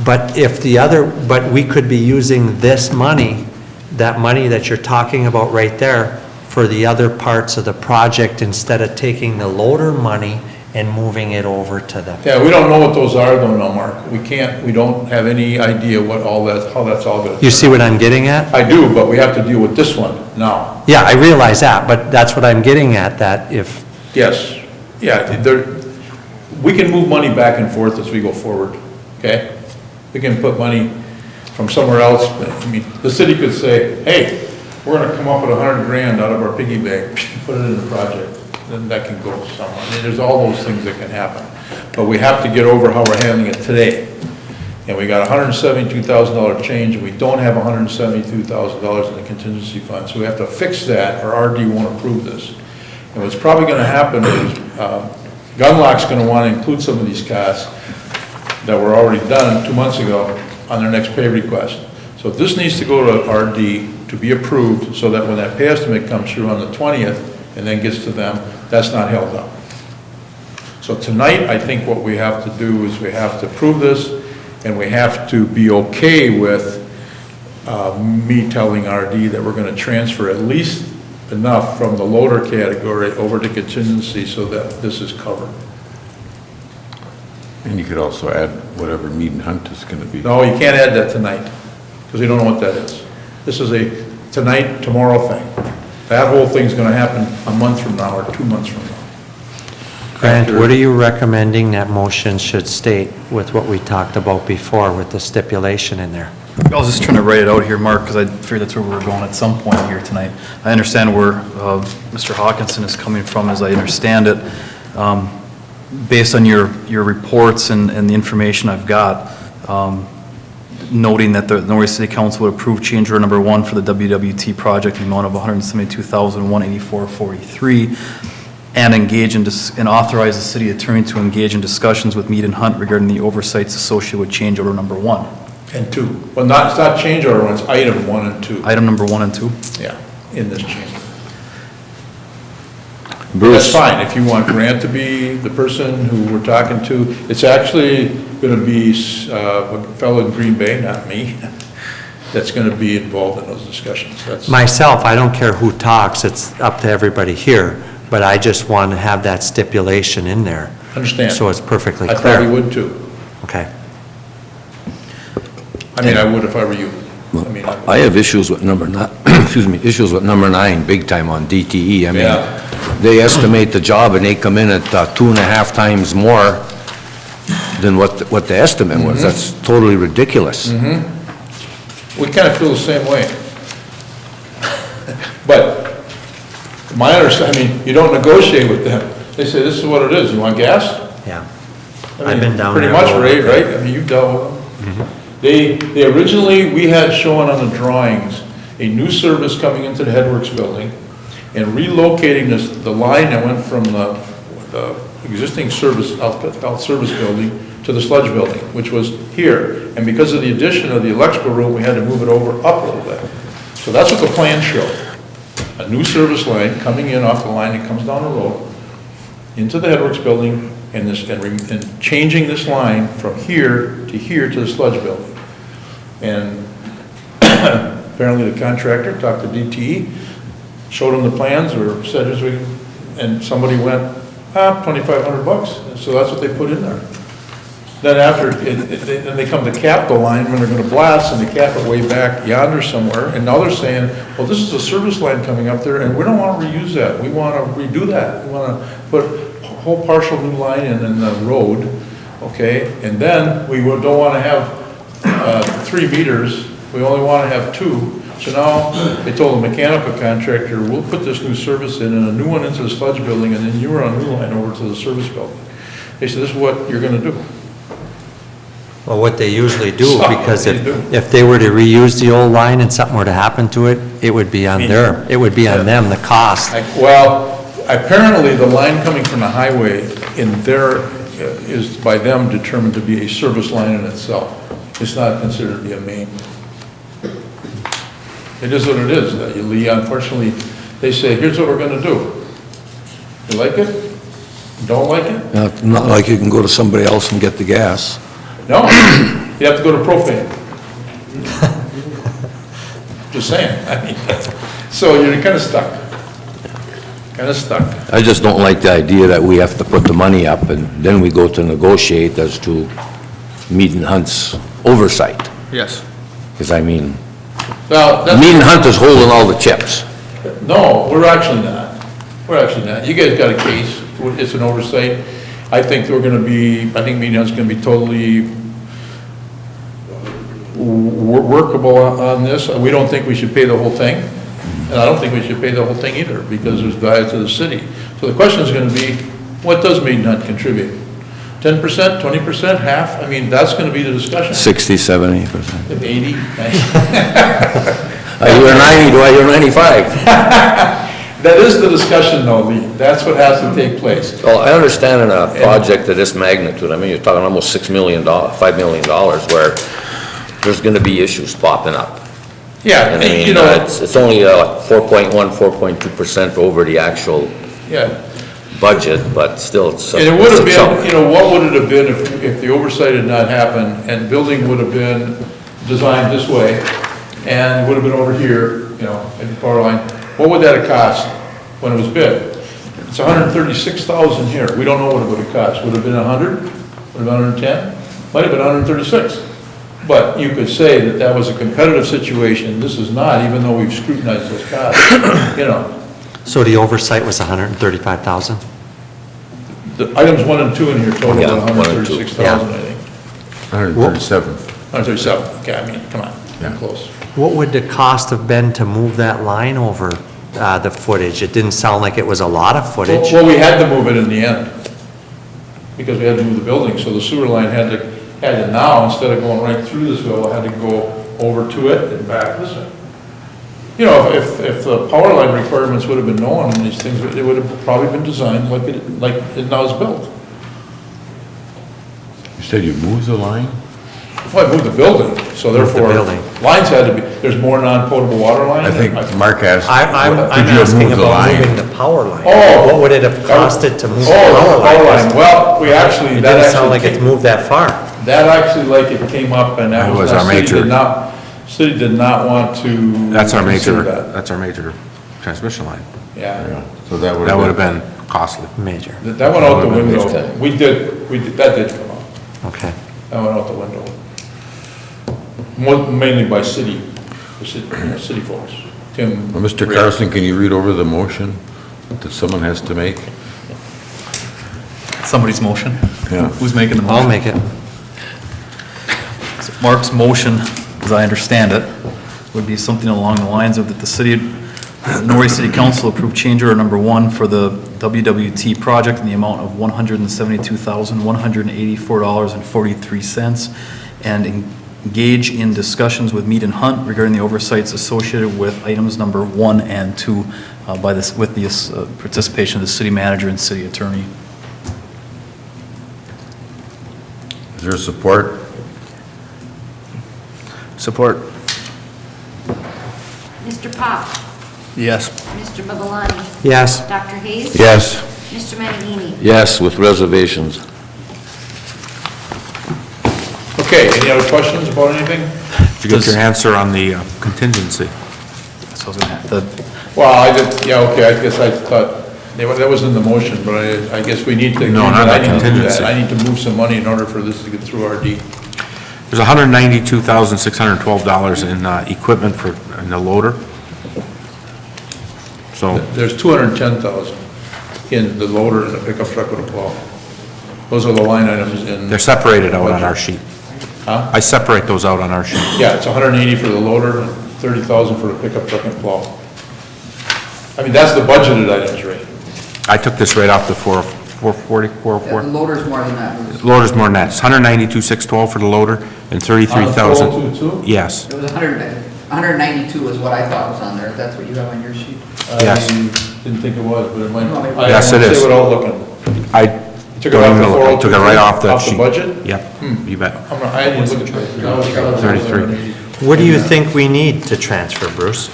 But if the other, but we could be using this money, that money that you're talking about right there, for the other parts of the project, instead of taking the loader money and moving it over to the, Yeah, we don't know what those are though, no, Mark. We don't have any idea what all that, how that's all gonna. you see what I'm getting at? I do, but we have to deal with this one now. Yeah, I realize that, but that's what I'm getting at, that if, Yes, yeah, we can move money back and forth as we go forward, okay? We can put money from somewhere else. I mean, the city could say, hey, we're gonna come up with 100 grand out of our piggy bank, put it in the project, then that can go somewhere. I mean, there's all those things that can happen. But we have to get over how we're handling it today. And we got $172,000 change, and we don't have $172,000 in the contingency fund, so we have to fix that, or RD won't approve this. And what's probably gonna happen is, Gunlock's gonna wanna include some of these costs that were already done 2 months ago on their next pay request. So this needs to go to RD to be approved, so that when that pay estimate comes through on the 20th, and then gets to them, that's not held up. So tonight, I think what we have to do is we have to approve this, and we have to be okay with me telling RD that we're gonna transfer at least enough from the loader category over to contingency so that this is covered. And you could also add whatever Mead and Hunt is gonna be. No, you can't add that tonight, because we don't know what that is. This is a tonight, tomorrow thing. That whole thing's gonna happen a month from now or 2 months from now. Grant, what are you recommending that motion should state with what we talked about before with the stipulation in there? I was just trying to write it out here, Mark, because I figured that's where we were going at some point here tonight. I understand where Mr. Hawkinson is coming from, as I understand it. Based on your reports and the information I've got, noting that the Norway City Council would approve change order number 1 for the WWT project in the amount of $172,184.43, and engage in and authorize the city attorney to engage in discussions with Mead and Hunt regarding the oversights associated with change order number 1. And 2. Well, it's not change order, it's item 1 and 2. Item number 1 and 2. Yeah, in this change. Bruce? That's fine, if you want Grant to be the person who we're talking to. It's actually going to be a fellow in Green Bay, not me, that's going to be involved in those discussions. That's Myself, I don't care who talks, it's up to everybody here, but I just want to have that stipulation in there. Understand. So it's perfectly I clear. probably would too. Okay. I mean, I would if I were you. I mean, I have issues with number 9, issues with number 9, big time on DTE. I mean, Yeah. they estimate the job and they come in at 2.5 times more than what the estimate was. That's totally ridiculous. we kind of feel the same way. But my understanding, I mean, you don't negotiate with them. They say, this is what it is. You want gas? Yeah. I I've mean, been down pretty there much, a little Ray, bit. right? I mean, you've dealt with them. They originally, we had shown on the drawings, a new service coming into the Headworks building and relocating the line that went from the existing service, out service building to the sludge building, which was here. And because of the addition of the electrical room, we had to move it over up a little bit. So that's what the plan showed. A new service line coming in off the line that comes down the road into the Headworks building and changing this line from here to the sludge building. And apparently the contractor talked to DTE, showed them the plans or said, and somebody went, $2,500. And so that's what they put in there. Then after, then they come to cap the line when they're going to blast, and they cap it way back yonder somewhere. And now they're saying, well, this is a service line coming up there, and we don't want to reuse that. We want to redo that. We want to put a whole partial new line in the road, okay? And then we don't want to have 3 meters. We only want to have 2. So now they told the mechanical contractor, we'll put this new service in and a new one into the sludge building, and then you run a new line over to the service building. They said, this is what you're going to do. Well, what they usually do, So, because they do. if they were to reuse the old line and something were to happen to it, it would be on them, the cost. Well, apparently the line coming from the highway is by them determined to be a service line in itself. It's not considered to be a main. It is what it is. Unfortunately, they say, here's what we're going to do. You like it? Don't like it? Not like you can go to somebody else and get the gas. No, you have to go to propane. Just saying. I mean, so you're kind of stuck. I just don't like the idea that we have to put the money up and then we go to negotiate as to Mead and Hunt's oversight. Yes. Because I mean, Well, Mead and Hunt is holding all the chips. No, we're actually not. You guys got a case. It's an oversight. I think Mead and Hunt's going to be totally workable on this. We don't think we should pay the whole thing. And I don't think we should pay the whole thing either, because there's value to the city. So the question is going to be, what does Mead and Hunt contribute? 10%, 20%, half? I mean, that's going to be the discussion. 60, 70%. 80, 90. I hear 90, do I hear 95? That is the discussion, though, Lee. That's what has to take place. Well, I understand in a project of this magnitude, I mean, you're talking almost $5 million, where there's going to be issues popping up. Yeah, And I mean, it's only 4.1, 4.2% over the actual yeah. budget, but still, it's a And it would have it's a chunk. been, what would it have been if the oversight had not happened and building would have been designed this way and would have been over here, at the power line? What would that have cost when it was bid? It's $136,000 here. We don't know what it would have cost. Would it have been 100? Would it have been 110? Might have been 136. But you could say that was a competitive situation. This is not, even though we've scrutinized those costs, So the oversight was 135,000? The items 1 and 2 in here total Yeah, about 1 and 2. 136,000, I think. 137. 137, okay, I mean, come on. Yeah. close. What would the cost have been to move that line over the footage? It didn't sound like it was a lot of footage. Well, we had to move it in the end, because we had to move the building, so the sewer line had to now, instead of going right through this well, had to go over to it and back this way. You know, if the power line requirements would have been known and these things, it would have probably been designed like it now is built. You said you moved the line? Well, I moved the building, so Moved the therefore, building. lines had to be, there's more non-potable water lines. I think Mark asked, I'm could you have asking moved the about line? moving the power line. Oh. What would it have costed to move the Oh, power power line? line, well, we actually, It that didn't sound actually like it's came, moved that far. that actually, like, it came up and that That was, was the our city major- did not want to. That's our consider that. that's our major transmission line. Yeah, So that would That would have have been costly. Major, that went out the That would've been window. We did, that did come out. okay. That went out the window. Mainly by city folks. Tim. Well, Mr. Carlson, can you read over the motion that someone has to make? Somebody's motion? Yeah. Who's making the motion? I'll make it. So Mark's motion, as I understand it, would be something along the lines of that the Norway City Council approved change order number 1 for the WWT project in the amount of $172,184.43 and engage in discussions with Mead and Hunt regarding the oversights associated with items number 1 and 2 with the participation of the city manager and city attorney. Is there support? Support. Mr. Pop. Yes. Mr. Babalani. Yes. Dr. Hayes. Yes. Mr. Menegini. Yes, with reservations. Okay, any other questions about anything? Did you get your answer on the contingency? So I was gonna have to, Well, I did, yeah, okay, I guess I thought, that was in the motion, but I guess we need to. No, not I the need to do that. contingency. I need to move some money in order for this to get through RD. There's $192,612 in equipment in the loader. So, There's 210,000 in the loader and the pickup truck with a plow. Those are the line items in. they're separated out on our sheet. Huh? I separate those out on our sheet. Yeah, it's 180 for the loader and 30,000 for the pickup truck and plow. I mean, that's the budgeted items, Ray. I took this right off the 440, The 404. loader's more than that. Loader's more than that. It's 192,612 for the loader and 33,000. On the 402 too? Yes, It was 192 is what I thought was on there, if that's what you have on your sheet. Yes. I didn't think it was, but it might. Yes, it I is. say without looking. I Took it off the 402? took it right off that Off the sheet. budget? Yep, you bet. I didn't look at that. 33. What do you think we need to transfer, Bruce?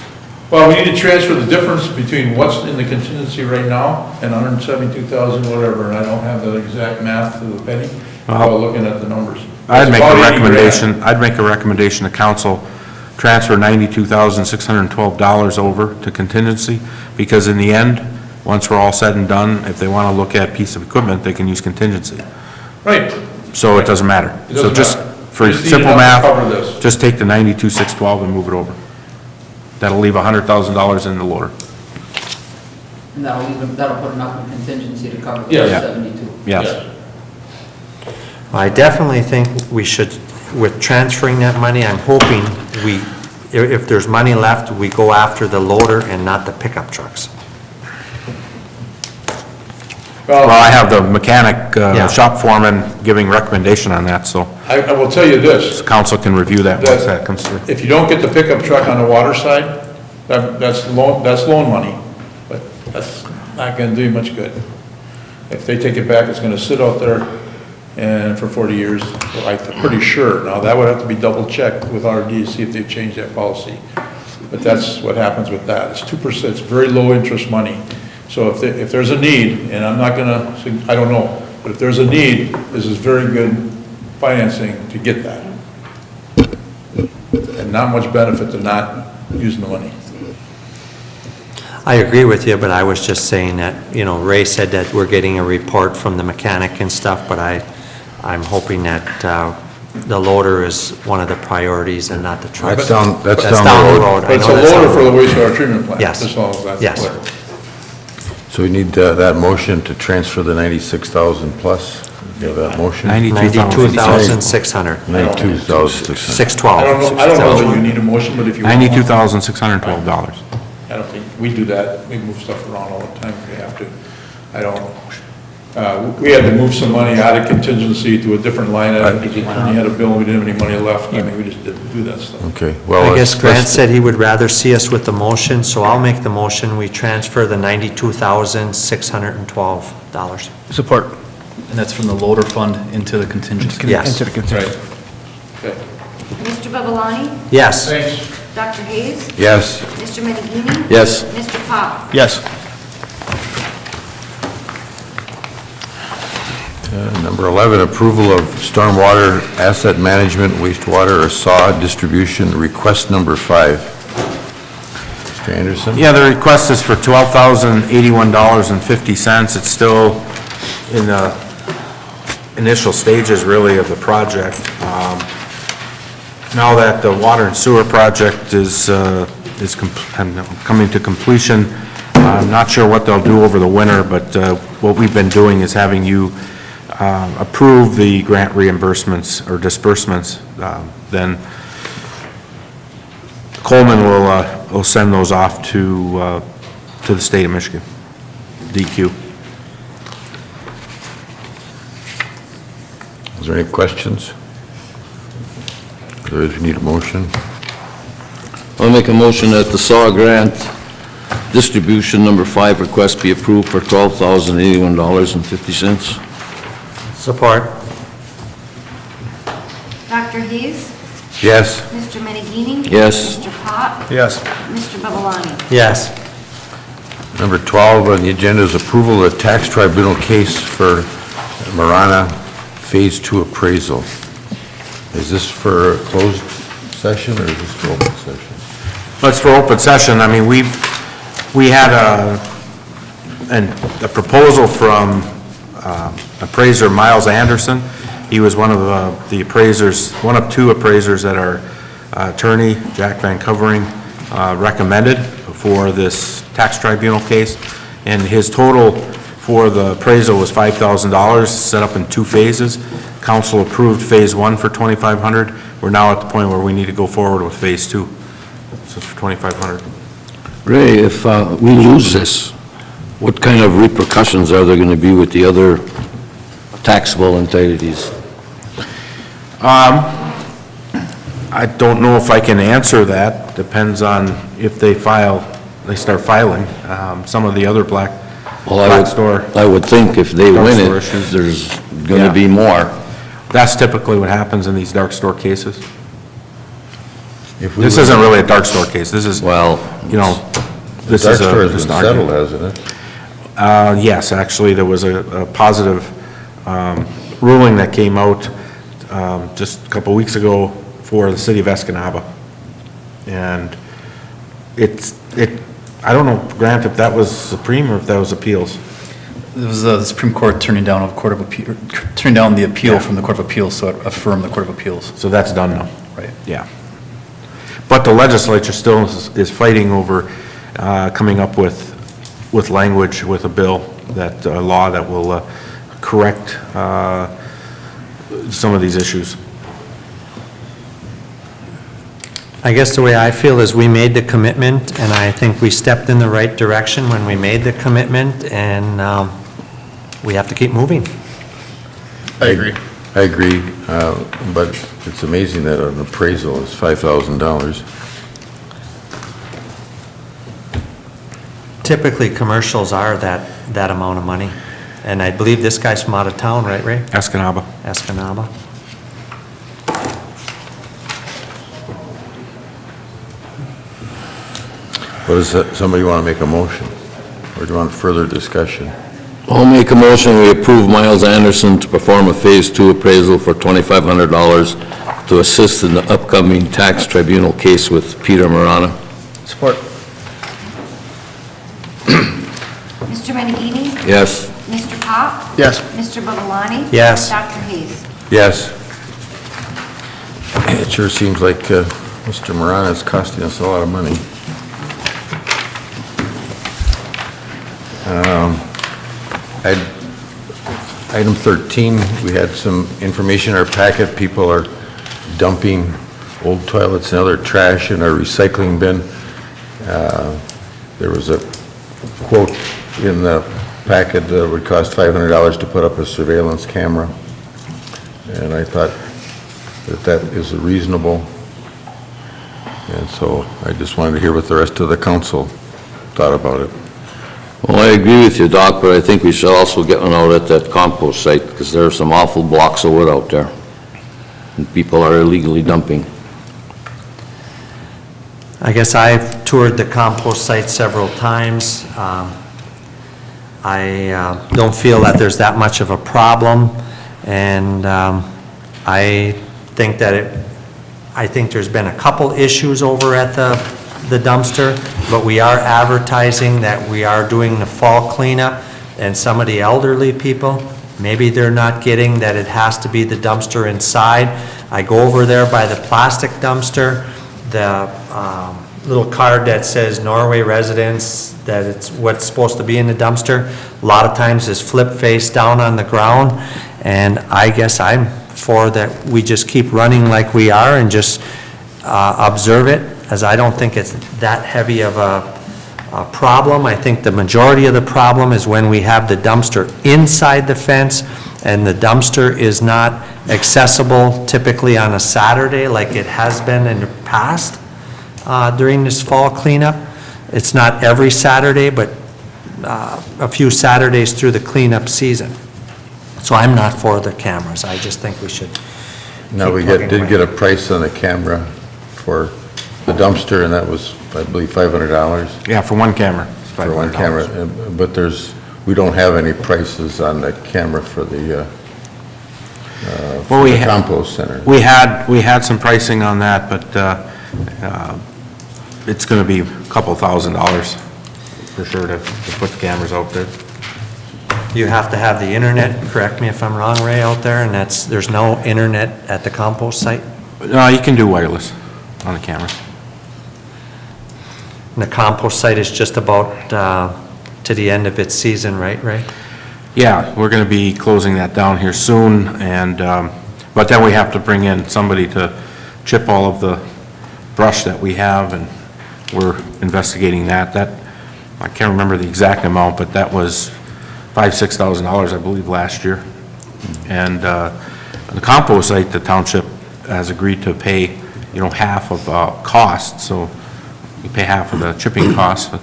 Well, we need to transfer the difference between what's in the contingency right now and 172,000 whatever, and I don't have the exact math to the penny, while looking at the numbers. I'd It's make about a 80 grand. recommendation to council, transfer $92,612 over to contingency, because in the end, once we're all said and done, if they want to look at a piece of equipment, they can use contingency. Right. So it doesn't matter. It doesn't So just matter. for We just need simple enough to math, cover this. just take the 92,612 and move it over. That'll leave $100,000 in the loader. And that'll put enough in contingency to cover the Yes. 72. Yes. I definitely think we should, with transferring that money, I'm hoping if there's money left, we go after the loader and not the pickup trucks. Well, I have the mechanic, Yeah. shop foreman giving recommendation on that, so I will tell you this, council can review that once that comes through. if you don't get the pickup truck on the water side, that's loan money, but that's not gonna do you much good. If they take it back, it's gonna sit out there and for 40 years, I'm pretty sure. Now, that would have to be double checked with RD to see if they've changed that policy. But that's what happens with that. It's 2%, it's very low interest money. So if there's a need, and I'm not gonna, I don't know, but if there's a need, this is very good financing to get that. And not much benefit to not using the money. I agree with you, but I was just saying that, Ray said that we're getting a report from the mechanic and stuff, but I'm hoping that the loader is one of the priorities and not the truck. That's down the road. But it's a loader for the wastewater treatment plant. Yes. As long as that's Yes. clear. So we need that motion to transfer the 96,000 plus. You have that motion? 92,600. 92,600. 612. I don't know that you need a motion, but if you want. $92,612. I don't think, we do that, we move stuff around all the time if we have to. I don't, we had to move some money out of contingency to a different line item because we had a bill and we didn't have any money left. I mean, we just didn't do that stuff. Okay, well. I guess let's- Grant said he would rather see us with the motion, so I'll make the motion, we transfer the $92,612. Support. And that's from the loader fund into the contingency? Yes. Right. Okay. Mr. Babalani? Yes. Thanks. Dr. Hayes? Yes. Mr. Menegini? Yes. Mr. Pop? Yes. Number 11, approval of stormwater asset management wastewater or SAW distribution, request number 5. Mr. Anderson? Yeah, the request is for $12,081.50. It's still in the initial stages, really, of the project. Now that the water and sewer project is coming to completion, I'm not sure what they'll do over the winter, but what we've been doing is having you approve the grant reimbursements or disbursements. Then Coleman will send those off to the state of Michigan, DQ. Is there any questions? Otherwise, we need a motion. I'll make a motion that the SAW grant distribution number 5 request be approved for $12,081.50. Support. Dr. Hayes? Yes. Mr. Menegini? Yes. Mr. Pop? Yes. Mr. Babalani? Yes. Number 12 on the agenda is approval of the tax tribunal case for Marana Phase 2 appraisal. Is this for a closed session or is this for open session? That's for open session. I mean, we had a proposal from appraiser Miles Anderson. He was one of the appraisers, one of 2 appraisers that our attorney, Jack Van Covering, recommended for this tax tribunal case. And his total for the appraisal was $5,000, set up in 2 phases. Council approved Phase 1 for $2,500. We're now at the point where we need to go forward with Phase 2. So it's for $2,500. Ray, if we lose this, what kind of repercussions are there going to be with the other taxable entities? I don't know if I can answer that. Depends on if they start filing. Some of the other black store. I would think if they Dark win store it, issues. there's going Yeah. to be more. That's typically what happens in these dark store cases. If we This were- isn't really a dark store case. This is, Well, this Dark is store has just been an settled, argument. hasn't it? Yes, actually, there was a positive ruling that came out just a couple weeks ago for the city of Escanaba. And I don't know, Grant, if that was Supreme or if that was appeals. It was the Supreme Court turning down turning down the appeal from the Court of Appeals, so it affirmed the Court of Appeals. So that's done now. Right. Yeah. But the legislature still is fighting over coming up with language, with a bill, that law that will correct some of these issues. I guess the way I feel is we made the commitment, and I think we stepped in the right direction when we made the commitment, and we have to keep moving. I agree. I agree, but it's amazing that an appraisal is $5,000. Typically, commercials are that amount of money, and I believe this guy's from out of town, right, Ray? Escanaba. Escanaba. What is that, somebody want to make a motion? Or do you want further discussion? I'll make a motion, we approve Miles Anderson to perform a Phase 2 appraisal for $2,500 to assist in the upcoming tax tribunal case with Peter Marana. Support. Mr. Menegini? Yes. Mr. Pop? Yes. Mr. Babalani? Yes. Dr. Hayes? Yes. It sure seems like Mr. Marana is costing us a lot of money. Item 13, we had some information in our packet. People are dumping old toilets and other trash in our recycling bin. There was a quote in the packet that it would cost $500 to put up a surveillance camera. And I thought that is reasonable. And so I just wanted to hear what the rest of the council thought about it. Well, I agree with you, Doc, but I think we should also get one out at that compost site, because there are some awful blocks of wood out there, and people are illegally dumping. I guess I've toured the compost site several times. I don't feel that there's that much of a problem, and I think there's been a couple issues over at the dumpster, but we are advertising that we are doing the fall cleanup, and some of the elderly people, maybe they're not getting that it has to be the dumpster inside. I go over there by the plastic dumpster, the little card that says Norway residents, that it's what's supposed to be in the dumpster, a lot of times is flip face down on the ground, and I guess I'm for that we just keep running like we are and just observe it, as I don't think it's that heavy of a problem. I think the majority of the problem is when we have the dumpster inside the fence and the dumpster is not accessible typically on a Saturday like it has been in the past during this fall cleanup. It's not every Saturday, but a few Saturdays through the cleanup season. So I'm not for the cameras. I just think we should. Now, we did get a price on the camera for the dumpster, and that was, I believe, $500. Yeah, for one camera. It's For one $500. camera, but we don't have any prices on the camera for the Well, we compost center. We had some pricing on that, but it's going to be a couple $1,000 for sure to put the cameras out there. You have to have the internet, correct me if I'm wrong, Ray, out there, and there's no internet at the compost site? No, you can do wireless on the camera. And the compost site is just about to the end of its season, right, Ray? Yeah, we're going to be closing that down here soon, and, but then we have to bring in somebody to chip all of the brush that we have, and we're investigating that. I can't remember the exact amount, but that was $5,000-6,000, I believe, last year. And the compost site, the township has agreed to pay, half of cost, so we pay half of the chipping cost. But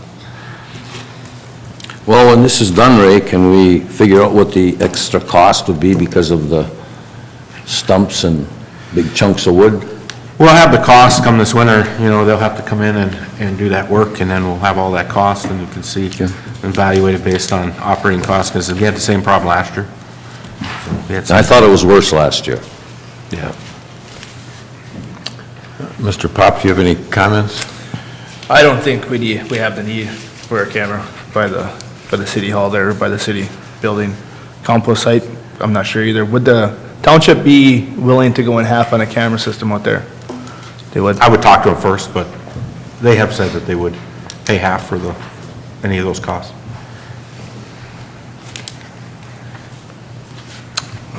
Well, when this is done, Ray, can we figure out what the extra cost would be because of the stumps and big chunks of wood? we'll have the cost come this winter, they'll have to come in and do that work, and then we'll have all that cost, and you can see, evaluate it based on operating costs, because we had the same problem last year. So we had some- I thought it was worse last year. Yeah. Mr. Pop, do you have any comments? I don't think we have the need for a camera by the city hall there, by the city building compost site. I'm not sure either. Would the township be willing to go in half on a camera system out there? They would. I would talk to them first, but they have said that they would pay half for any of those costs.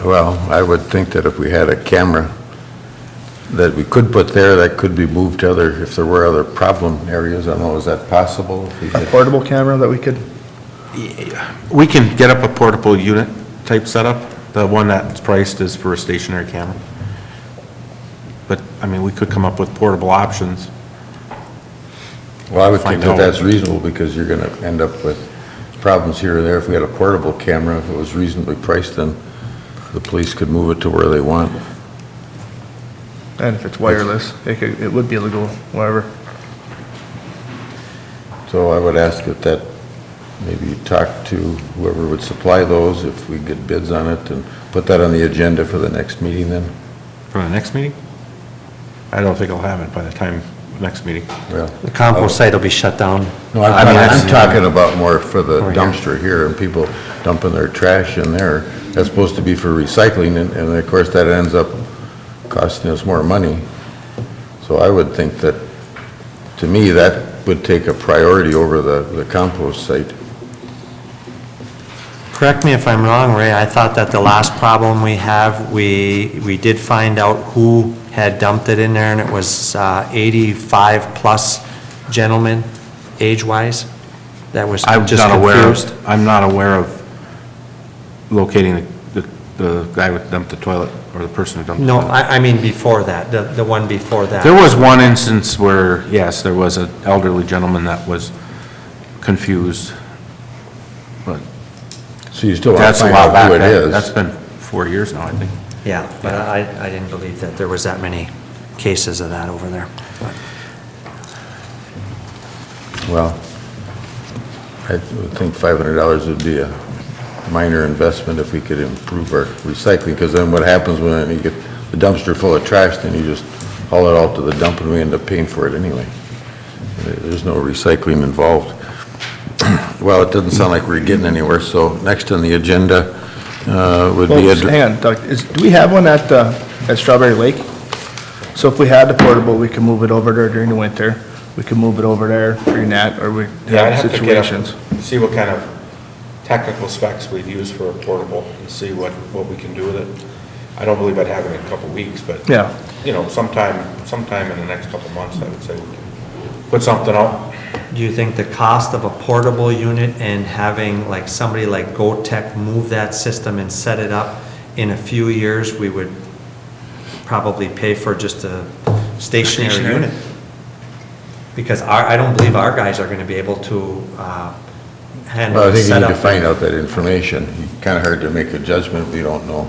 Well, I would think that if we had a camera that we could put there, that could be moved to if there were other problem areas. I don't know, is that possible? If we A had- portable camera that we could, We can get up a portable unit type setup. The one that's priced is for a stationary camera. But, we could come up with portable options. Well, I would think Find that out. that's reasonable, because you're going to end up with problems here or there. If we had a portable camera, if it was reasonably priced, then the police could move it to where they want. and if it's wireless, it would be able to go wherever. So I would ask that maybe you talk to whoever would supply those, if we get bids on it, and put that on the agenda for the next meeting then. For the next meeting? I don't think I'll have it by the time, next meeting. Well, The compost site will be shut down. no, that's- I'm talking about more for the Over here. dumpster here, and people dumping their trash in there. That's supposed to be for recycling, and of course, that ends up costing us more money. So I would think that, to me, that would take a priority over the compost site. Correct me if I'm wrong, Ray, I thought that the last problem we have, we did find out who had dumped it in there, and it was 85-plus gentlemen, age-wise, that was just confused. I'm not aware of locating the guy who dumped the toilet, or the person who dumped the No, toilet. I mean before that, the one before that. There was one instance where, yes, there was an elderly gentleman that was confused, but So you still want to that's a find while out back. who it is. That's been 4 years now, I think. Yeah, but I didn't believe that there was that many cases of that over there. But Well, I would think $500 would be a minor investment if we could improve our recycling, because then what happens when you get the dumpster full of trash, then you just haul it out to the dump and we end up paying for it anyway. There's no recycling involved. Well, it doesn't sound like we're getting anywhere, so next on the agenda would be... Well, hang on, Doug, do we have one at Strawberry Lake? So if we had the portable, we could move it over there during the winter. We could move it over there during that, or we have situations. See what kind of technical specs we'd use for a portable, and see what we can do with it. I don't believe I'd have it in a couple weeks, but, Yeah. you know, sometime in the next couple months, I would say we can put something out. do you think the cost of a portable unit and having like somebody like GoTech move that system and set it up in a few years, we would probably pay for just a stationary unit? Because I don't believe our guys are going to be able to handle Well, I the think you need to setup. find out that information. Kind of hard to make a judgment, we don't know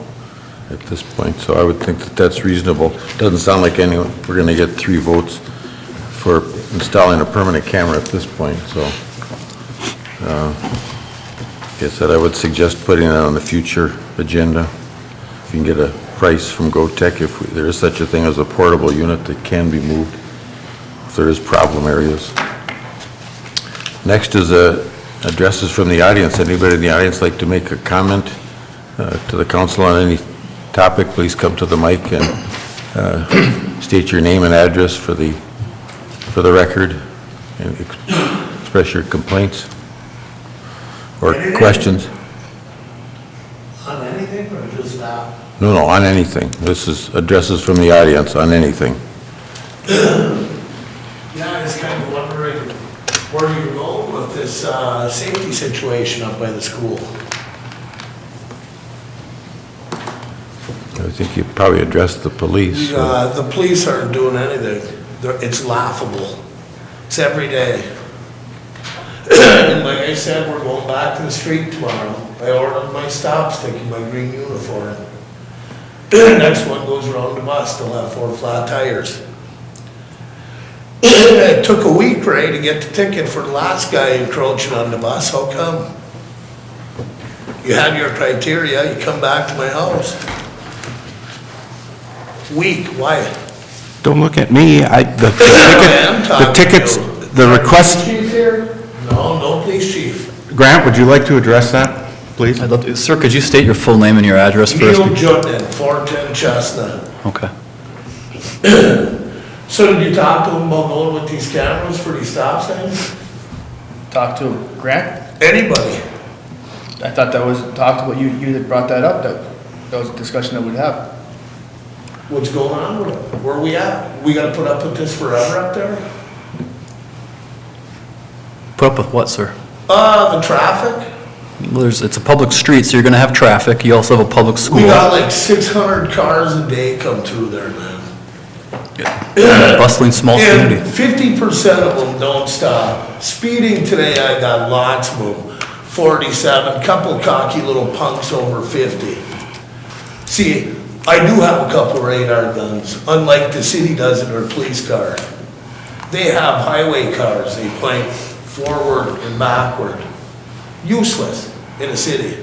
at this point, so I would think that that's reasonable. Doesn't sound like we're going to get 3 votes for installing a permanent camera at this point, so guess that I would suggest putting it on the future agenda. If you can get a price from GoTech, if there is such a thing as a portable unit that can be moved, if there is problem areas. Next is addresses from the audience. Anybody in the audience like to make a comment to the council on any topic? Please come to the mic and state your name and address for the record, and express your complaints or questions. On anything or just that? No, on anything. This is addresses from the audience on anything. Yeah, I was kind of wondering where you're going with this safety situation up by the school. I think you probably addressed the police. The police aren't doing anything. It's laughable. It's every day. And like I said, we're going back to the street tomorrow. I ordered my stop stick in my green uniform. Next one goes around the bus, they'll have 4 flat tires. It took a week, Ray, to get the ticket for the last guy encroaching on the bus. How come? You had your criteria, you come back to my house. Week, why? Don't look at me, the tickets, the request, Chief here? No, no police chief. Grant, would you like to address that, please? I'd love to, sir, could you state your full name and your address first? Neil Jutman, 410 Chestnut. Okay. So did you talk to him about going with these cameras for these stop signs? Talk to Grant? Anybody? I thought that was, talked about, you had brought that up, that was a discussion that we'd have. What's going on with it? Where we at? We gotta put up with this forever up there? Put up with what, sir? The traffic? Well, it's a public street, so you're gonna have traffic. You also have a public school. We got like 600 cars a day come through there, man. Bustling small And community. 50% of them don't stop. Speeding today, I got lots of them. 47, couple cocky little punks over 50. See, I do have a couple radar guns, unlike the city does in their police car. They have highway cars, they point forward and backward. Useless in a city.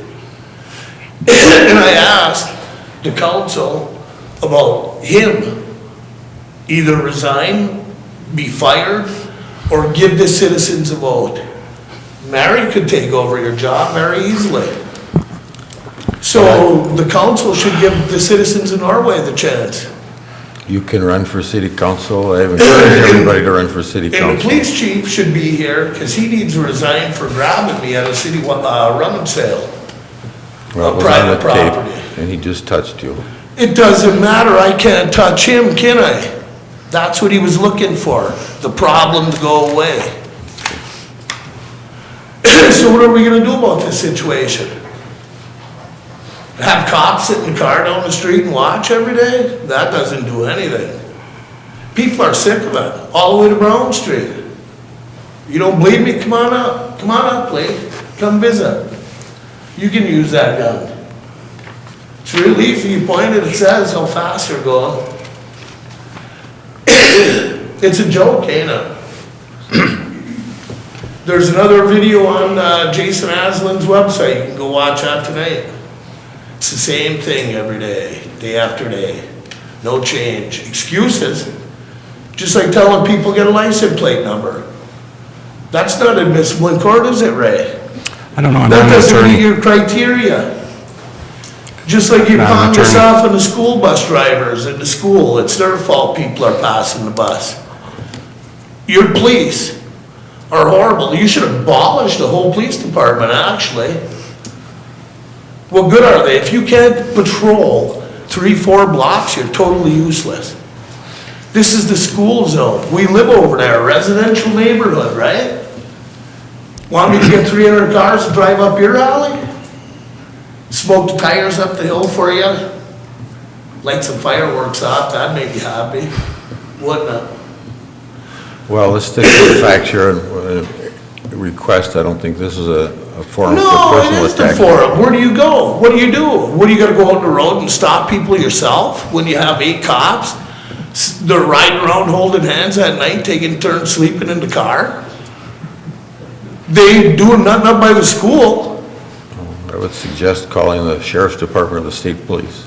And I asked the council about him, either resign, be fired, or give the citizens a vote. Mary could take over your job very easily. So the council should give the citizens of Norway the chance. You can run for city council. I have encouraged everybody to run for city And the council. police chief should be here, because he needs to resign for grabbing me at a city rummage sale. Well, it on was on private the property. tape, and he just touched you. It doesn't matter, I can't touch him, can I? That's what he was looking for, the problem to go away. So what are we gonna do about this situation? Have cops sit in the car down the street and watch every day? That doesn't do anything. People are sick of it, all the way to Brown Street. You don't believe me? Come on up, Lee, come visit. You can use that gun. It's real easy, you point it, it says how fast you're going. It's a joke, ain't it? There's another video on Jason Aslan's website, you can go watch that tonight. It's the same thing every day, day after day. No change. Excuses, just like telling people get a license plate number. That's not admissible in court, is it, Ray? I don't know, I'm That not an doesn't meet attorney. your criteria. Just like you Not an palm this attorney. off on the school bus drivers at the school, it's their fault people are passing the bus. Your police are horrible. You should abolish the whole police department, actually. What good are they? If you can't patrol 3-4 blocks, you're totally useless. This is the school zone. We live over there, a residential neighborhood, right? Want me to get 300 cars to drive up your alley? Smoke the tires up the hill for you? Light some fireworks off, that'd make you happy, wouldn't it? Well, let's stick to the facts here and request. I don't think this is a forum for No, it personal is the attack. forum. Where do you go? What do you do? What, do you gotta go out the road and stop people yourself when you have 8 cops? They're riding around holding hands at night, taking turns sleeping in the car? They doing nothing up by the school. I would suggest calling the sheriff's department or the state police.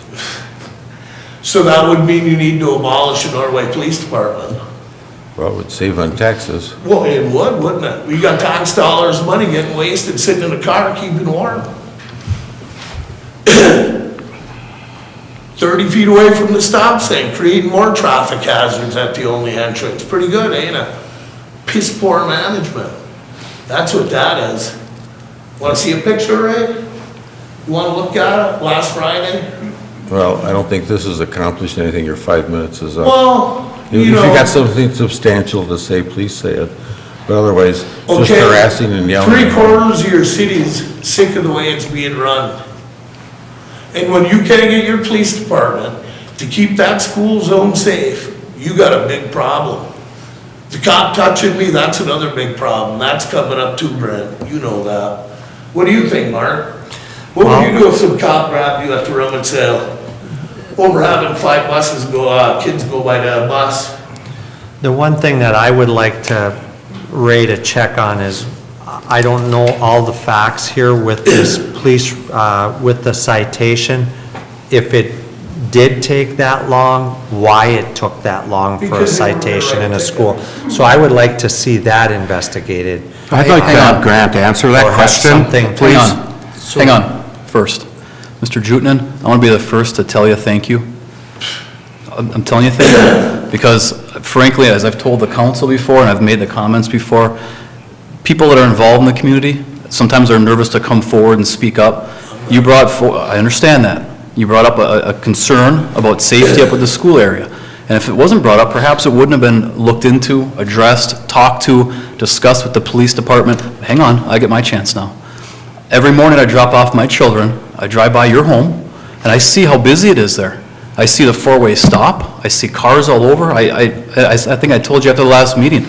So that would mean you need to abolish the Norway Police Department. Well, it would save on taxes. Well, it would, wouldn't it? We got tax dollars, money getting wasted sitting in a car keeping warm. 30 feet away from the stop sign, creating more traffic hazards at the only entrance. Pretty good, ain't it? Piss poor management. That's what that is. Want to see a picture, Ray? You want to look at it last Friday? Well, I don't think this has accomplished anything. Your 5 minutes is up. Well, If you you know. got something substantial to say, please say it. But otherwise, just Okay, harassing and yelling. 3/4 of your city's sick of the way it's being run. And when you can't get your police department to keep that school zone safe, you got a big problem. The cop touching me, that's another big problem. That's coming up too, Brent. You know that. What do you think, Mark? What would you do if some cop grabbed you at the rummage sale over having 5 buses go, kids go by the bus? The one thing that I would like Ray to check on is, I don't know all the facts here with this police, with the citation. If it did take that long, why it took that long for a Because they were citation in a right school. So I would like to see that investigated. I'd like to Hang have on. Grant answer that Or have question, something- please. Hang on, first. Mr. Jutnan, I want to be the first to tell you thank you. I'm telling you thank you, because frankly, as I've told the council before, and I've made the comments before, people that are involved in the community, sometimes are nervous to come forward and speak up. You brought, I understand that. You brought up a concern about safety up at the school area. And if it wasn't brought up, perhaps it wouldn't have been looked into, addressed, talked to, discussed with the police department. Hang on, I get my chance now. Every morning I drop off my children, I drive by your home, and I see how busy it is there. I see the 4-way stop, I see cars all over. I think I told you after the last meeting.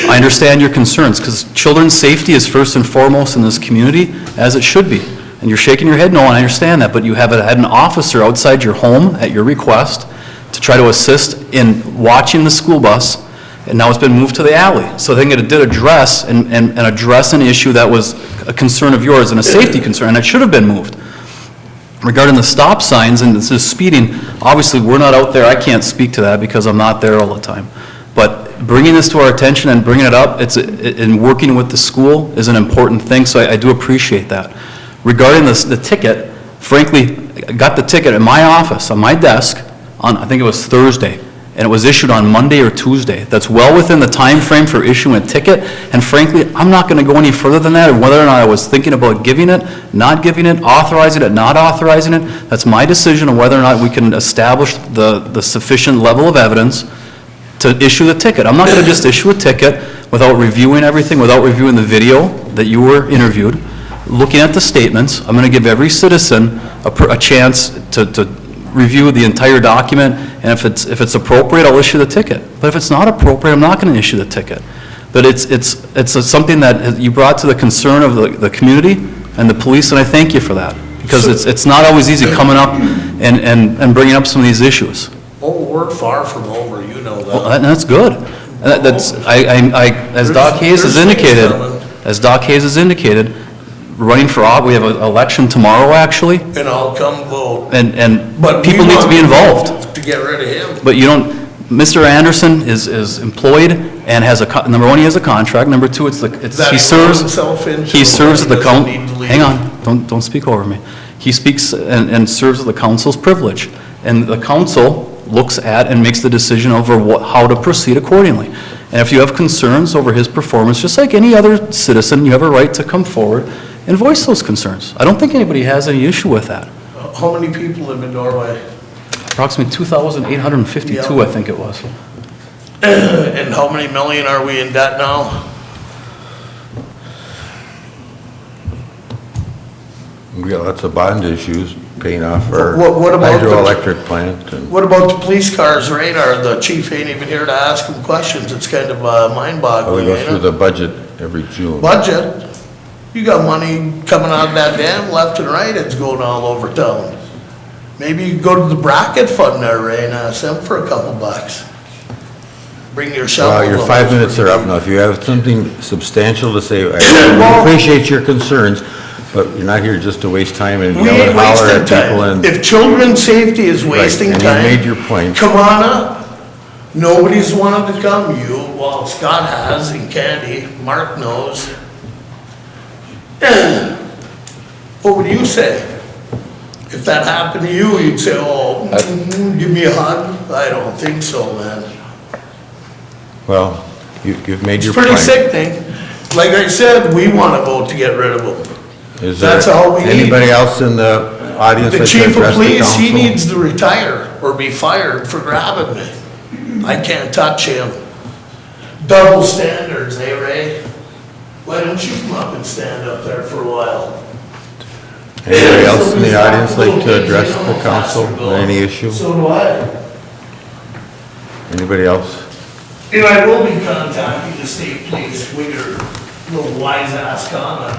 I understand your concerns, because children's safety is first and foremost in this community, as it should be. And you're shaking your head, no, and I understand that, but you have had an officer outside your home at your request to try to assist in watching the school bus, and now it's been moved to the alley. So I think it did address and address an issue that was a concern of yours and a safety concern, and it should have been moved. Regarding the stop signs and this is speeding, obviously, we're not out there, I can't speak to that because I'm not there all the time. But bringing this to our attention and bringing it up, and working with the school is an important thing, so I do appreciate that. Regarding the ticket, frankly, I got the ticket in my office, on my desk, on, I think it was Thursday, and it was issued on Monday or Tuesday. That's well within the time frame for issuing a ticket, and frankly, I'm not going to go any further than that, and whether or not I was thinking about giving it, not giving it, authorizing it, not authorizing it, that's my decision on whether or not we can establish the sufficient level of evidence to issue the ticket. I'm not going to just issue a ticket without reviewing everything, without reviewing the video that you were interviewed, looking at the statements. I'm going to give every citizen a chance to review the entire document, and if it's appropriate, I'll issue the ticket. But if it's not appropriate, I'm not going to issue the ticket. But it's something that you brought to the concern of the community and the police, and I thank you for that, because it's not always easy coming up and bringing up some of these issues. Oh, we're far from over, you know that. Well, that's good. That's, as Doc Hayes has There's things indicated, coming. as Doc Hayes has indicated, running for, we have an election tomorrow, actually, And I'll come vote. and But we people need to want be involved. To get rid of him. But you don't, Mr. Anderson is employed and has number one, he has a contract, number two, That he he serves, runs himself into, he serves at the he doesn't need to leave. hang on, don't speak over me. He speaks and serves at the council's privilege, and the council looks at and makes the decision over how to proceed accordingly. And if you have concerns over his performance, just like any other citizen, you have a right to come forward and voice those concerns. I don't think anybody has any issue with that. How many people live in Norway? Approximately 2,852, Yeah. I think it was. And how many million are we in debt now? We got lots of bond issues paying off our What about the- hydroelectric plant. And What about the police cars radar? The chief ain't even here to ask him questions. It's kind of we mind-boggling, go ain't through it? the budget every June. Budget, you got money coming out of that dam left and right, it's going all over town. Maybe you go to the bracket fund there, Ray, and ask them for a couple bucks. Bring your shovel. Well, your 5 minutes are up now. If you have something substantial to say, I appreciate your concerns, but you're not here just to waste time and We yell and ain't holler wasting at people time. and. If children's safety is wasting and time. you made your point. Come on up. Nobody's wanted to come. You, well, Scott has, and Candy, Mark knows. What would you say? If that happened to you, you'd say, oh, give me a hug? I don't think so, man. Well, you've made It's your pretty point. sickening. Like I said, we want to vote to get rid of them. Is there That's all we need. anybody else in the audience The that can chief of address the police, he council? needs to retire or be fired for grabbing me. I can't touch him. Double standards, eh, Ray? Why don't you come up and stand up there for a while? Anybody else in the audience like to address the council on any issue? So do I. Anybody else? And I will be contacting the state police with your little wise ass comment.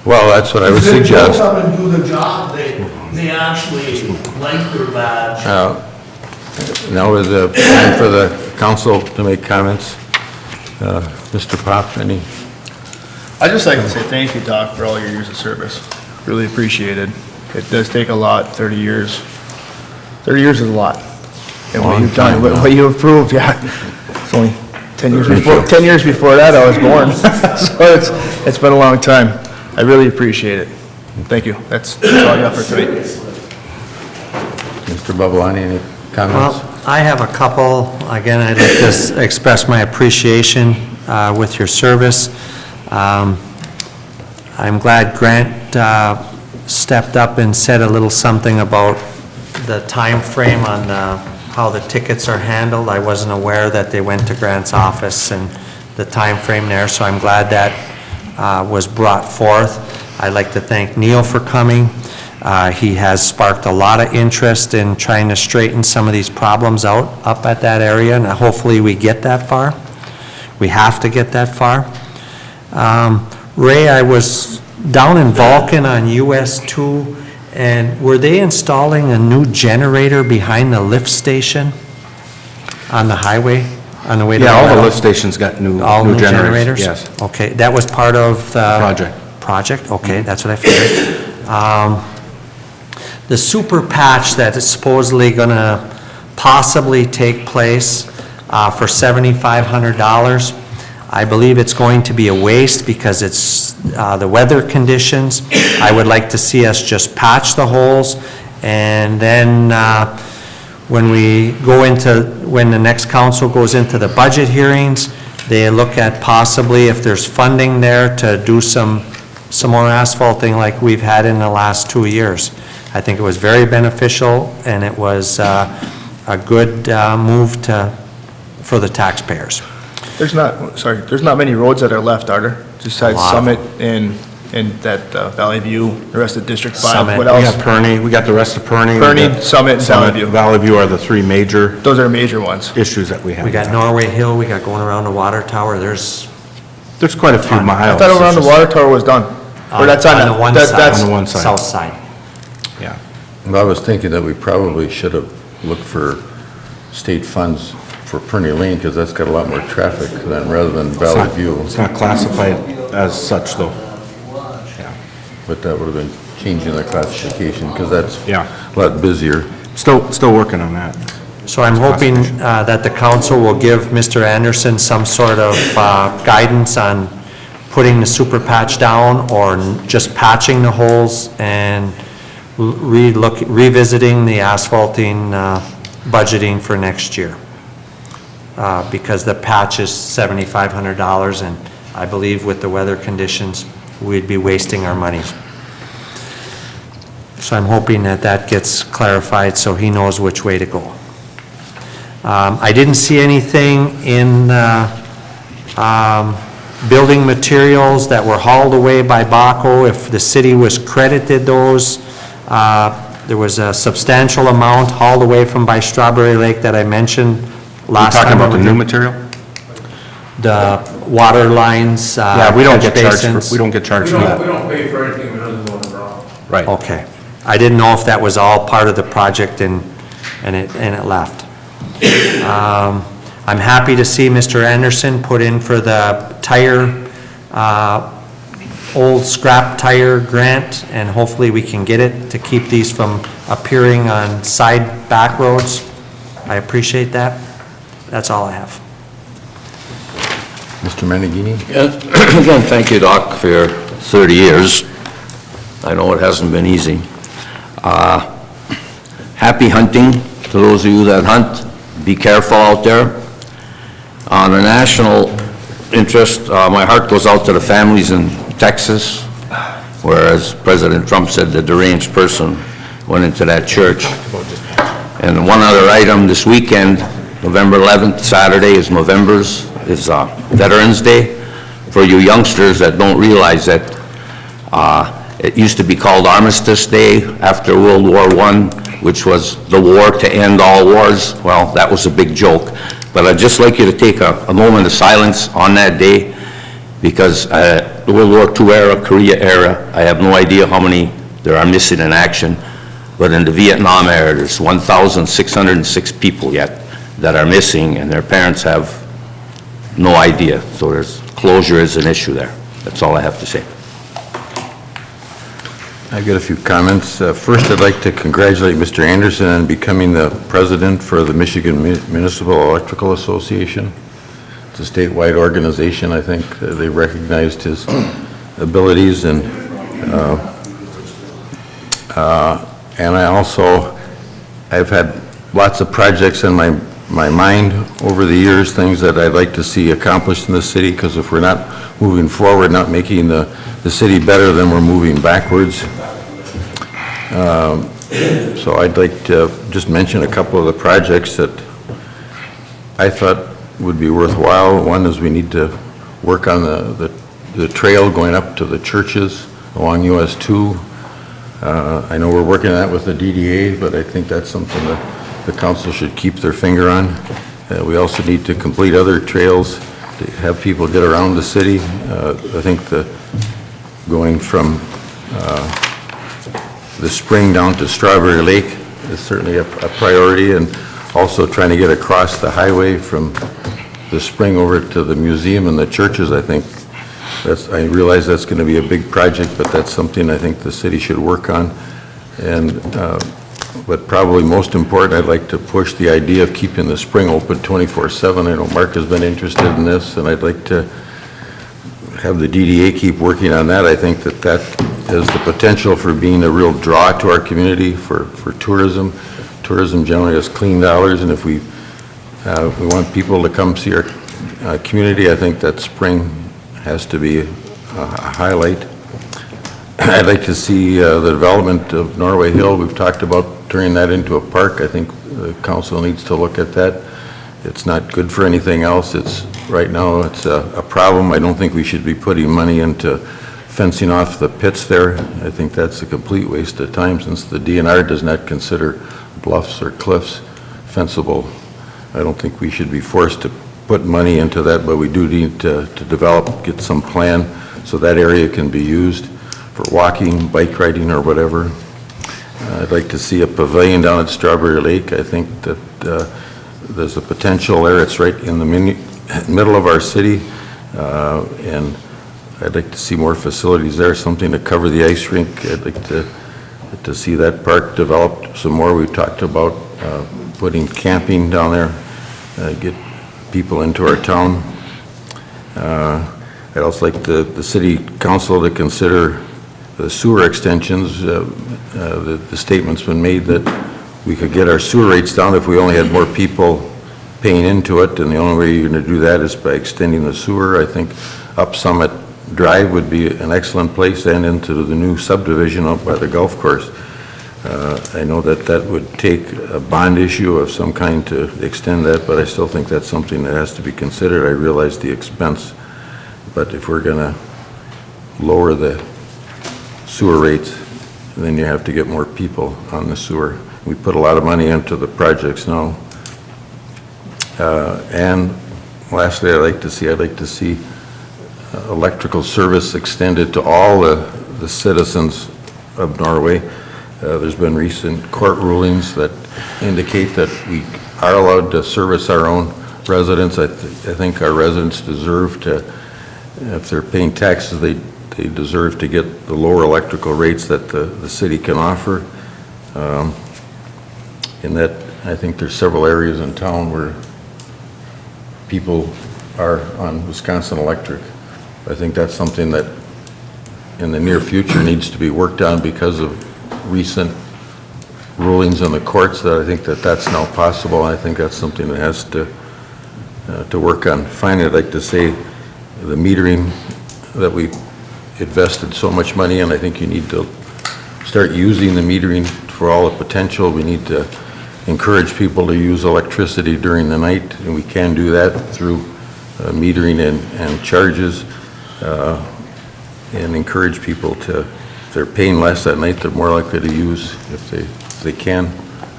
Well, that's what I would If they don't suggest. come and do the job, they actually like their badge. Now is the time for the council to make comments. Mr. Pop, any? I'd just like to say thank you, Doc, for all your years of service. Really appreciate it. It does take a lot, 30 years. 30 years is a lot. And what Long you've done, time now. what you have proved, yeah. It's only 10 years before, 10 years before that, I was born. So it's been a long time. I really appreciate it. Thank you. That's all I got for tonight. Mr. Babalani, any comments? Well, I have a couple. Again, I'd like to express my appreciation with your service. I'm glad Grant stepped up and said a little something about the time frame on how the tickets are handled. I wasn't aware that they went to Grant's office and the time frame there, so I'm glad that was brought forth. I'd like to thank Neil for coming. He has sparked a lot of interest in trying to straighten some of these problems out up at that area, and hopefully we get that far. We have to get that far. Ray, I was down in Vulcan on US 2, and were they installing a new generator behind the lift station on the highway, on the way to? Yeah, all the Meadow? lift stations got new All new generators? Yes. Okay, that was part of the... Project. Project, okay, that's what I figured. The super patch that is supposedly gonna possibly take place for $7,500, I believe it's going to be a waste because it's the weather conditions. I would like to see us just patch the holes, and then when the next council goes into the budget hearings, they look at possibly if there's funding there to do some more asphalting like we've had in the last 2 years. I think it was very beneficial, and it was a good move for the taxpayers. There's not many roads that are left, are there? Besides A lot. Summit and that Valley View, the rest of District 5. Summit. What We else? got Perney, we got the rest of Perney. Perney, Summit, and Valley View. Valley View are the three major Those are major ones. issues that we have. We got Norway Hill, we got going around the water tower, there's There's quite a few miles. I thought around the It's just- water tower was done. Or that's on the one that- side. that's- On the one side. South side. Yeah. Well, I was thinking that we probably should have looked for state funds for Perney Lane, because that's got a lot more traffic than, rather than It's Valley not- View. It's not classified as such, though. But that would have been changing the classification, because that's Yeah. a lot busier. Still working on that. So I'm hoping that the council will give Mr. Anderson some sort of guidance on putting the super patch down or just patching the holes and revisiting the asphalting budgeting for next year. Because the patch is $7,500, and I believe with the weather conditions, we'd be wasting our money. So I'm hoping that that gets clarified so he knows which way to go. I didn't see anything in building materials that were hauled away by Baco. If the city was credited those, there was a substantial amount hauled away from by Strawberry Lake that I mentioned last time. Talking about the new material? The water lines, Yeah, we don't catch get charged basins. for, we don't get charged for We that. don't pay for anything that doesn't go in the ground. Right. Okay. I didn't know if that was all part of the project and it left. I'm happy to see Mr. Anderson put in for the tire, old scrap tire grant, and hopefully we can get it to keep these from appearing on side back roads. I appreciate that. That's all I have. Mr. Menegini? Again, thank you, Doc, for your 30 years. I know it hasn't been easy. Happy hunting to those of you that hunt. Be careful out there. On a national interest, my heart goes out to the families in Texas, whereas President Trump said the deranged person went into that church. And one other item, this weekend, November 11th, Saturday is Veterans Day. For you youngsters that don't realize that it used to be called Armistice Day after World War I, which was the war to end all wars. Well, that was a big joke. But I'd just like you to take a moment of silence on that day, because the World War II era, Korea era, I have no idea how many there are missing in action. But in the Vietnam era, there's 1,606 people yet that are missing, and their parents have no idea. So closure is an issue there. That's all I have to say. I've got a few comments. First, I'd like to congratulate Mr. Anderson on becoming the president for the Michigan Municipal Electrical Association. It's a statewide organization. I think they recognized his abilities, and I've had lots of projects in my mind over the years, things that I'd like to see accomplished in the city, because if we're not moving forward, not making the city better, then we're moving backwards. So I'd like to just mention a couple of the projects that I thought would be worthwhile. One is we need to work on the trail going up to the churches along US 2. I know we're working on that with the DDA, but I think that's something that the council should keep their finger on. We also need to complete other trails to have people get around the city. I think going from the spring down to Strawberry Lake is certainly a priority, and also trying to get across the highway from the spring over to the museum and the churches. I think I realize that's going to be a big project, but that's something I think the city should work on. And but probably most important, I'd like to push the idea of keeping the spring open 24/7. I know Mark has been interested in this, and I'd like to have the DDA keep working on that. I think that has the potential for being a real draw to our community for tourism. tourism generally has clean dollars, and if we want people to come see our community, I think that spring has to be a highlight. I'd like to see the development of Norway Hill. We've talked about turning that into a park. I think the council needs to look at that. It's not good for anything else. Right now, it's a problem. I don't think we should be putting money into fencing off the pits there. I think that's a complete waste of time, since the DNR does not consider bluffs or cliffs fenceable. I don't think we should be forced to put money into that, but we do need to develop, get some plan so that area can be used for walking, bike riding, or whatever. I'd like to see a pavilion down at Strawberry Lake. I think that there's a potential there. It's right in the middle of our city, and I'd like to see more facilities there, something to cover the ice rink. I'd like to see that park developed some more. We've talked about putting camping down there, get people into our town. I'd also like the city council to consider the sewer extensions. The statement's been made that we could get our sewer rates down if we only had more people paying into it, and the only way you're going to do that is by extending the sewer. I think Up Summit Drive would be an excellent place, and into the new subdivision up by the golf course. I know that would take a bond issue of some kind to extend that, but I still think that's something that has to be considered. I realize the expense, but if we're going to lower the sewer rates, then you have to get more people on the sewer. We put a lot of money into the projects now. And lastly, I'd like to see electrical service extended to all the citizens of Norway. There's been recent court rulings that indicate that we are allowed to service our own residents. I think our residents deserve to, if they're paying taxes, they deserve to get the lower electrical rates that the city can offer. In that, I think there's several areas in town where people are on Wisconsin Electric. I think that's something that in the near future needs to be worked on because of recent rulings in the courts. That I think that's now possible. I think that's something that has to work on. Finally, I'd like to say the metering that we invested so much money in, I think you need to start using the metering for all the potential. We need to encourage people to use electricity during the night, and we can do that through metering and charges, and encourage people to, if they're paying less at night, they're more likely to use if they can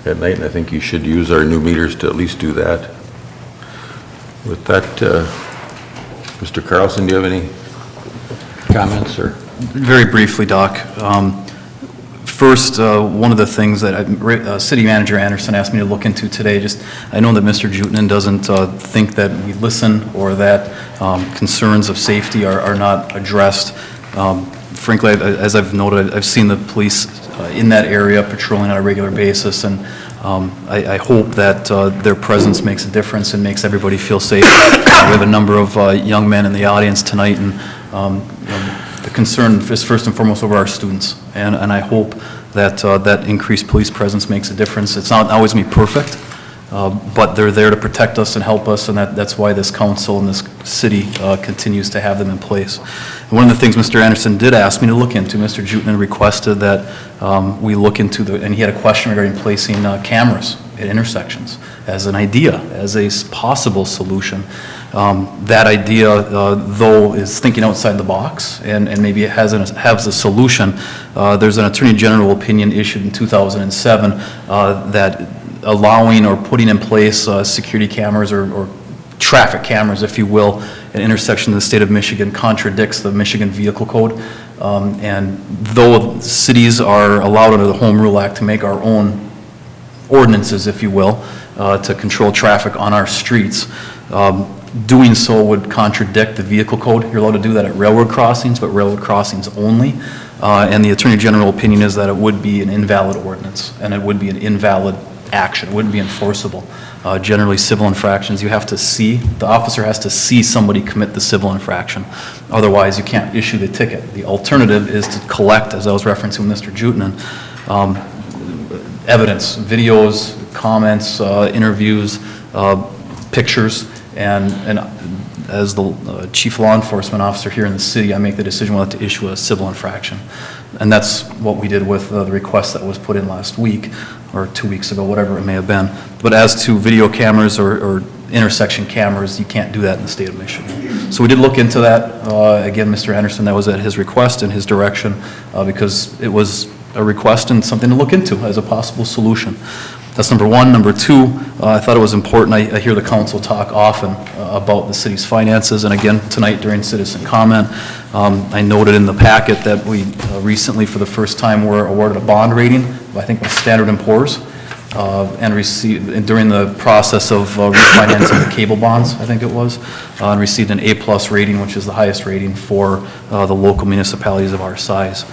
at night, and I think you should use our new meters to at least do that. With that, Mr. Carlson, do you have any comments? Or Very briefly, Doc. First, one of the things that City Manager Anderson asked me to look into today, I know that Mr. Jutnan doesn't think that we listen or that concerns of safety are not addressed. Frankly, as I've noted, I've seen the police in that area patrolling on a regular basis, and I hope that their presence makes a difference and makes everybody feel safe. We have a number of young men in the audience tonight, and the concern is first and foremost over our students, and I hope that that increased police presence makes a difference. It's not always going to be perfect, but they're there to protect us and help us, and that's why this council and this city continues to have them in place. And one of the things Mr. Anderson did ask me to look into, Mr. Jutnan requested that we look into and he had a question regarding placing cameras at intersections as an idea, as a possible solution. That idea, though, is thinking outside the box, and maybe it has a solution. There's an Attorney General opinion issued in 2007 that allowing or putting in place security cameras or traffic cameras, if you will, at intersections in the state of Michigan contradicts the Michigan Vehicle Code. And though cities are allowed under the Home Rule Act to make our own ordinances, if you will, to control traffic on our streets, doing so would contradict the vehicle code. You're allowed to do that at railroad crossings, but railroad crossings only. And the Attorney General opinion is that it would be an invalid ordinance, and it would be an invalid action. It wouldn't be enforceable. Generally, civil infractions, you have to see, the officer has to see somebody commit the civil infraction. Otherwise, you can't issue the ticket. The alternative is to collect, as I was referencing with Mr. Jutnan, evidence, videos, comments, interviews, pictures, and as the chief law enforcement officer here in the city, I make the decision whether to issue a civil infraction. And that's what we did with the request that was put in last week, or 2 weeks ago, whatever it may have been. But as to video cameras or intersection cameras, you can't do that in the state of Michigan. So we did look into that. Again, Mr. Henderson, that was at his request and his direction, because it was a request and something to look into as a possible solution. That's number one. Number two, I thought it was important, I hear the council talk often about the city's finances, and again, tonight during citizen comment, I noted in the packet that we recently, for the first time, were awarded a bond rating, I think with Standard & Poor's, and received, during the process of refinancing the cable bonds, I think it was, and received an A+ rating, which is the highest rating for the local municipalities of our size.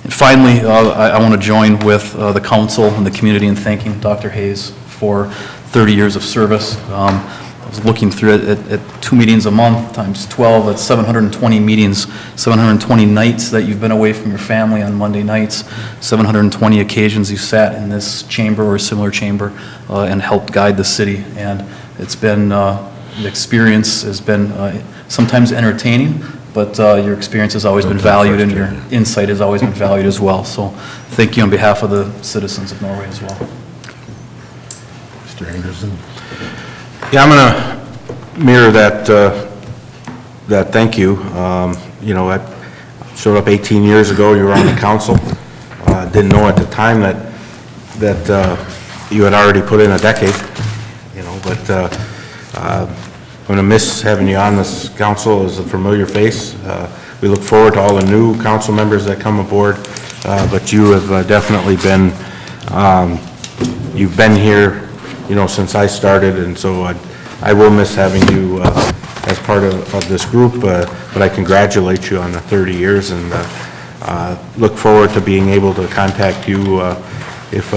And finally, I want to join with the council and the community in thanking Dr. Hayes for 30 years of service. I was looking through it at 2 meetings a month times 12, that's 720 meetings, 720 nights that you've been away from your family on Monday nights, 720 occasions you sat in this chamber or a similar chamber and helped guide the city. And it's been, the experience has been sometimes entertaining, but your experience has always been valued and your insight has always been valued as well. So thank you on behalf of the citizens of Norway as well. Mr. Anderson? Yeah, I'm going to mirror that thank you. You know, I showed up 18 years ago, you were on the council. Didn't know at the time that you had already put in a decade, you know, but I'm going to miss having you on this council as a familiar face. We look forward to all the new council members that come aboard, but you have definitely been, you've been here, you know, since I started, and so I will miss having you as part of this group, but I congratulate you on the 30 years and look forward to being able to contact you if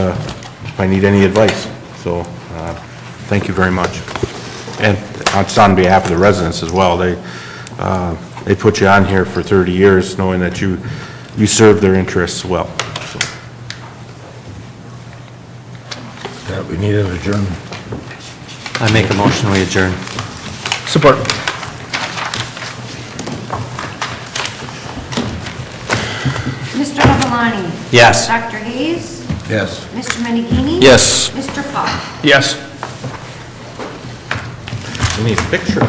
I need any advice. So thank you very much. And it's on behalf of the residents as well. They put you on here for 30 years knowing that you serve their interests well. So. Yeah, we need an adjournment. I make a motion, we adjourn. Support. Mr. Babalani? Yes. Dr. Hayes? Yes. Mr. Menegini? Yes. Mr. Pop? Yes. We need a picture.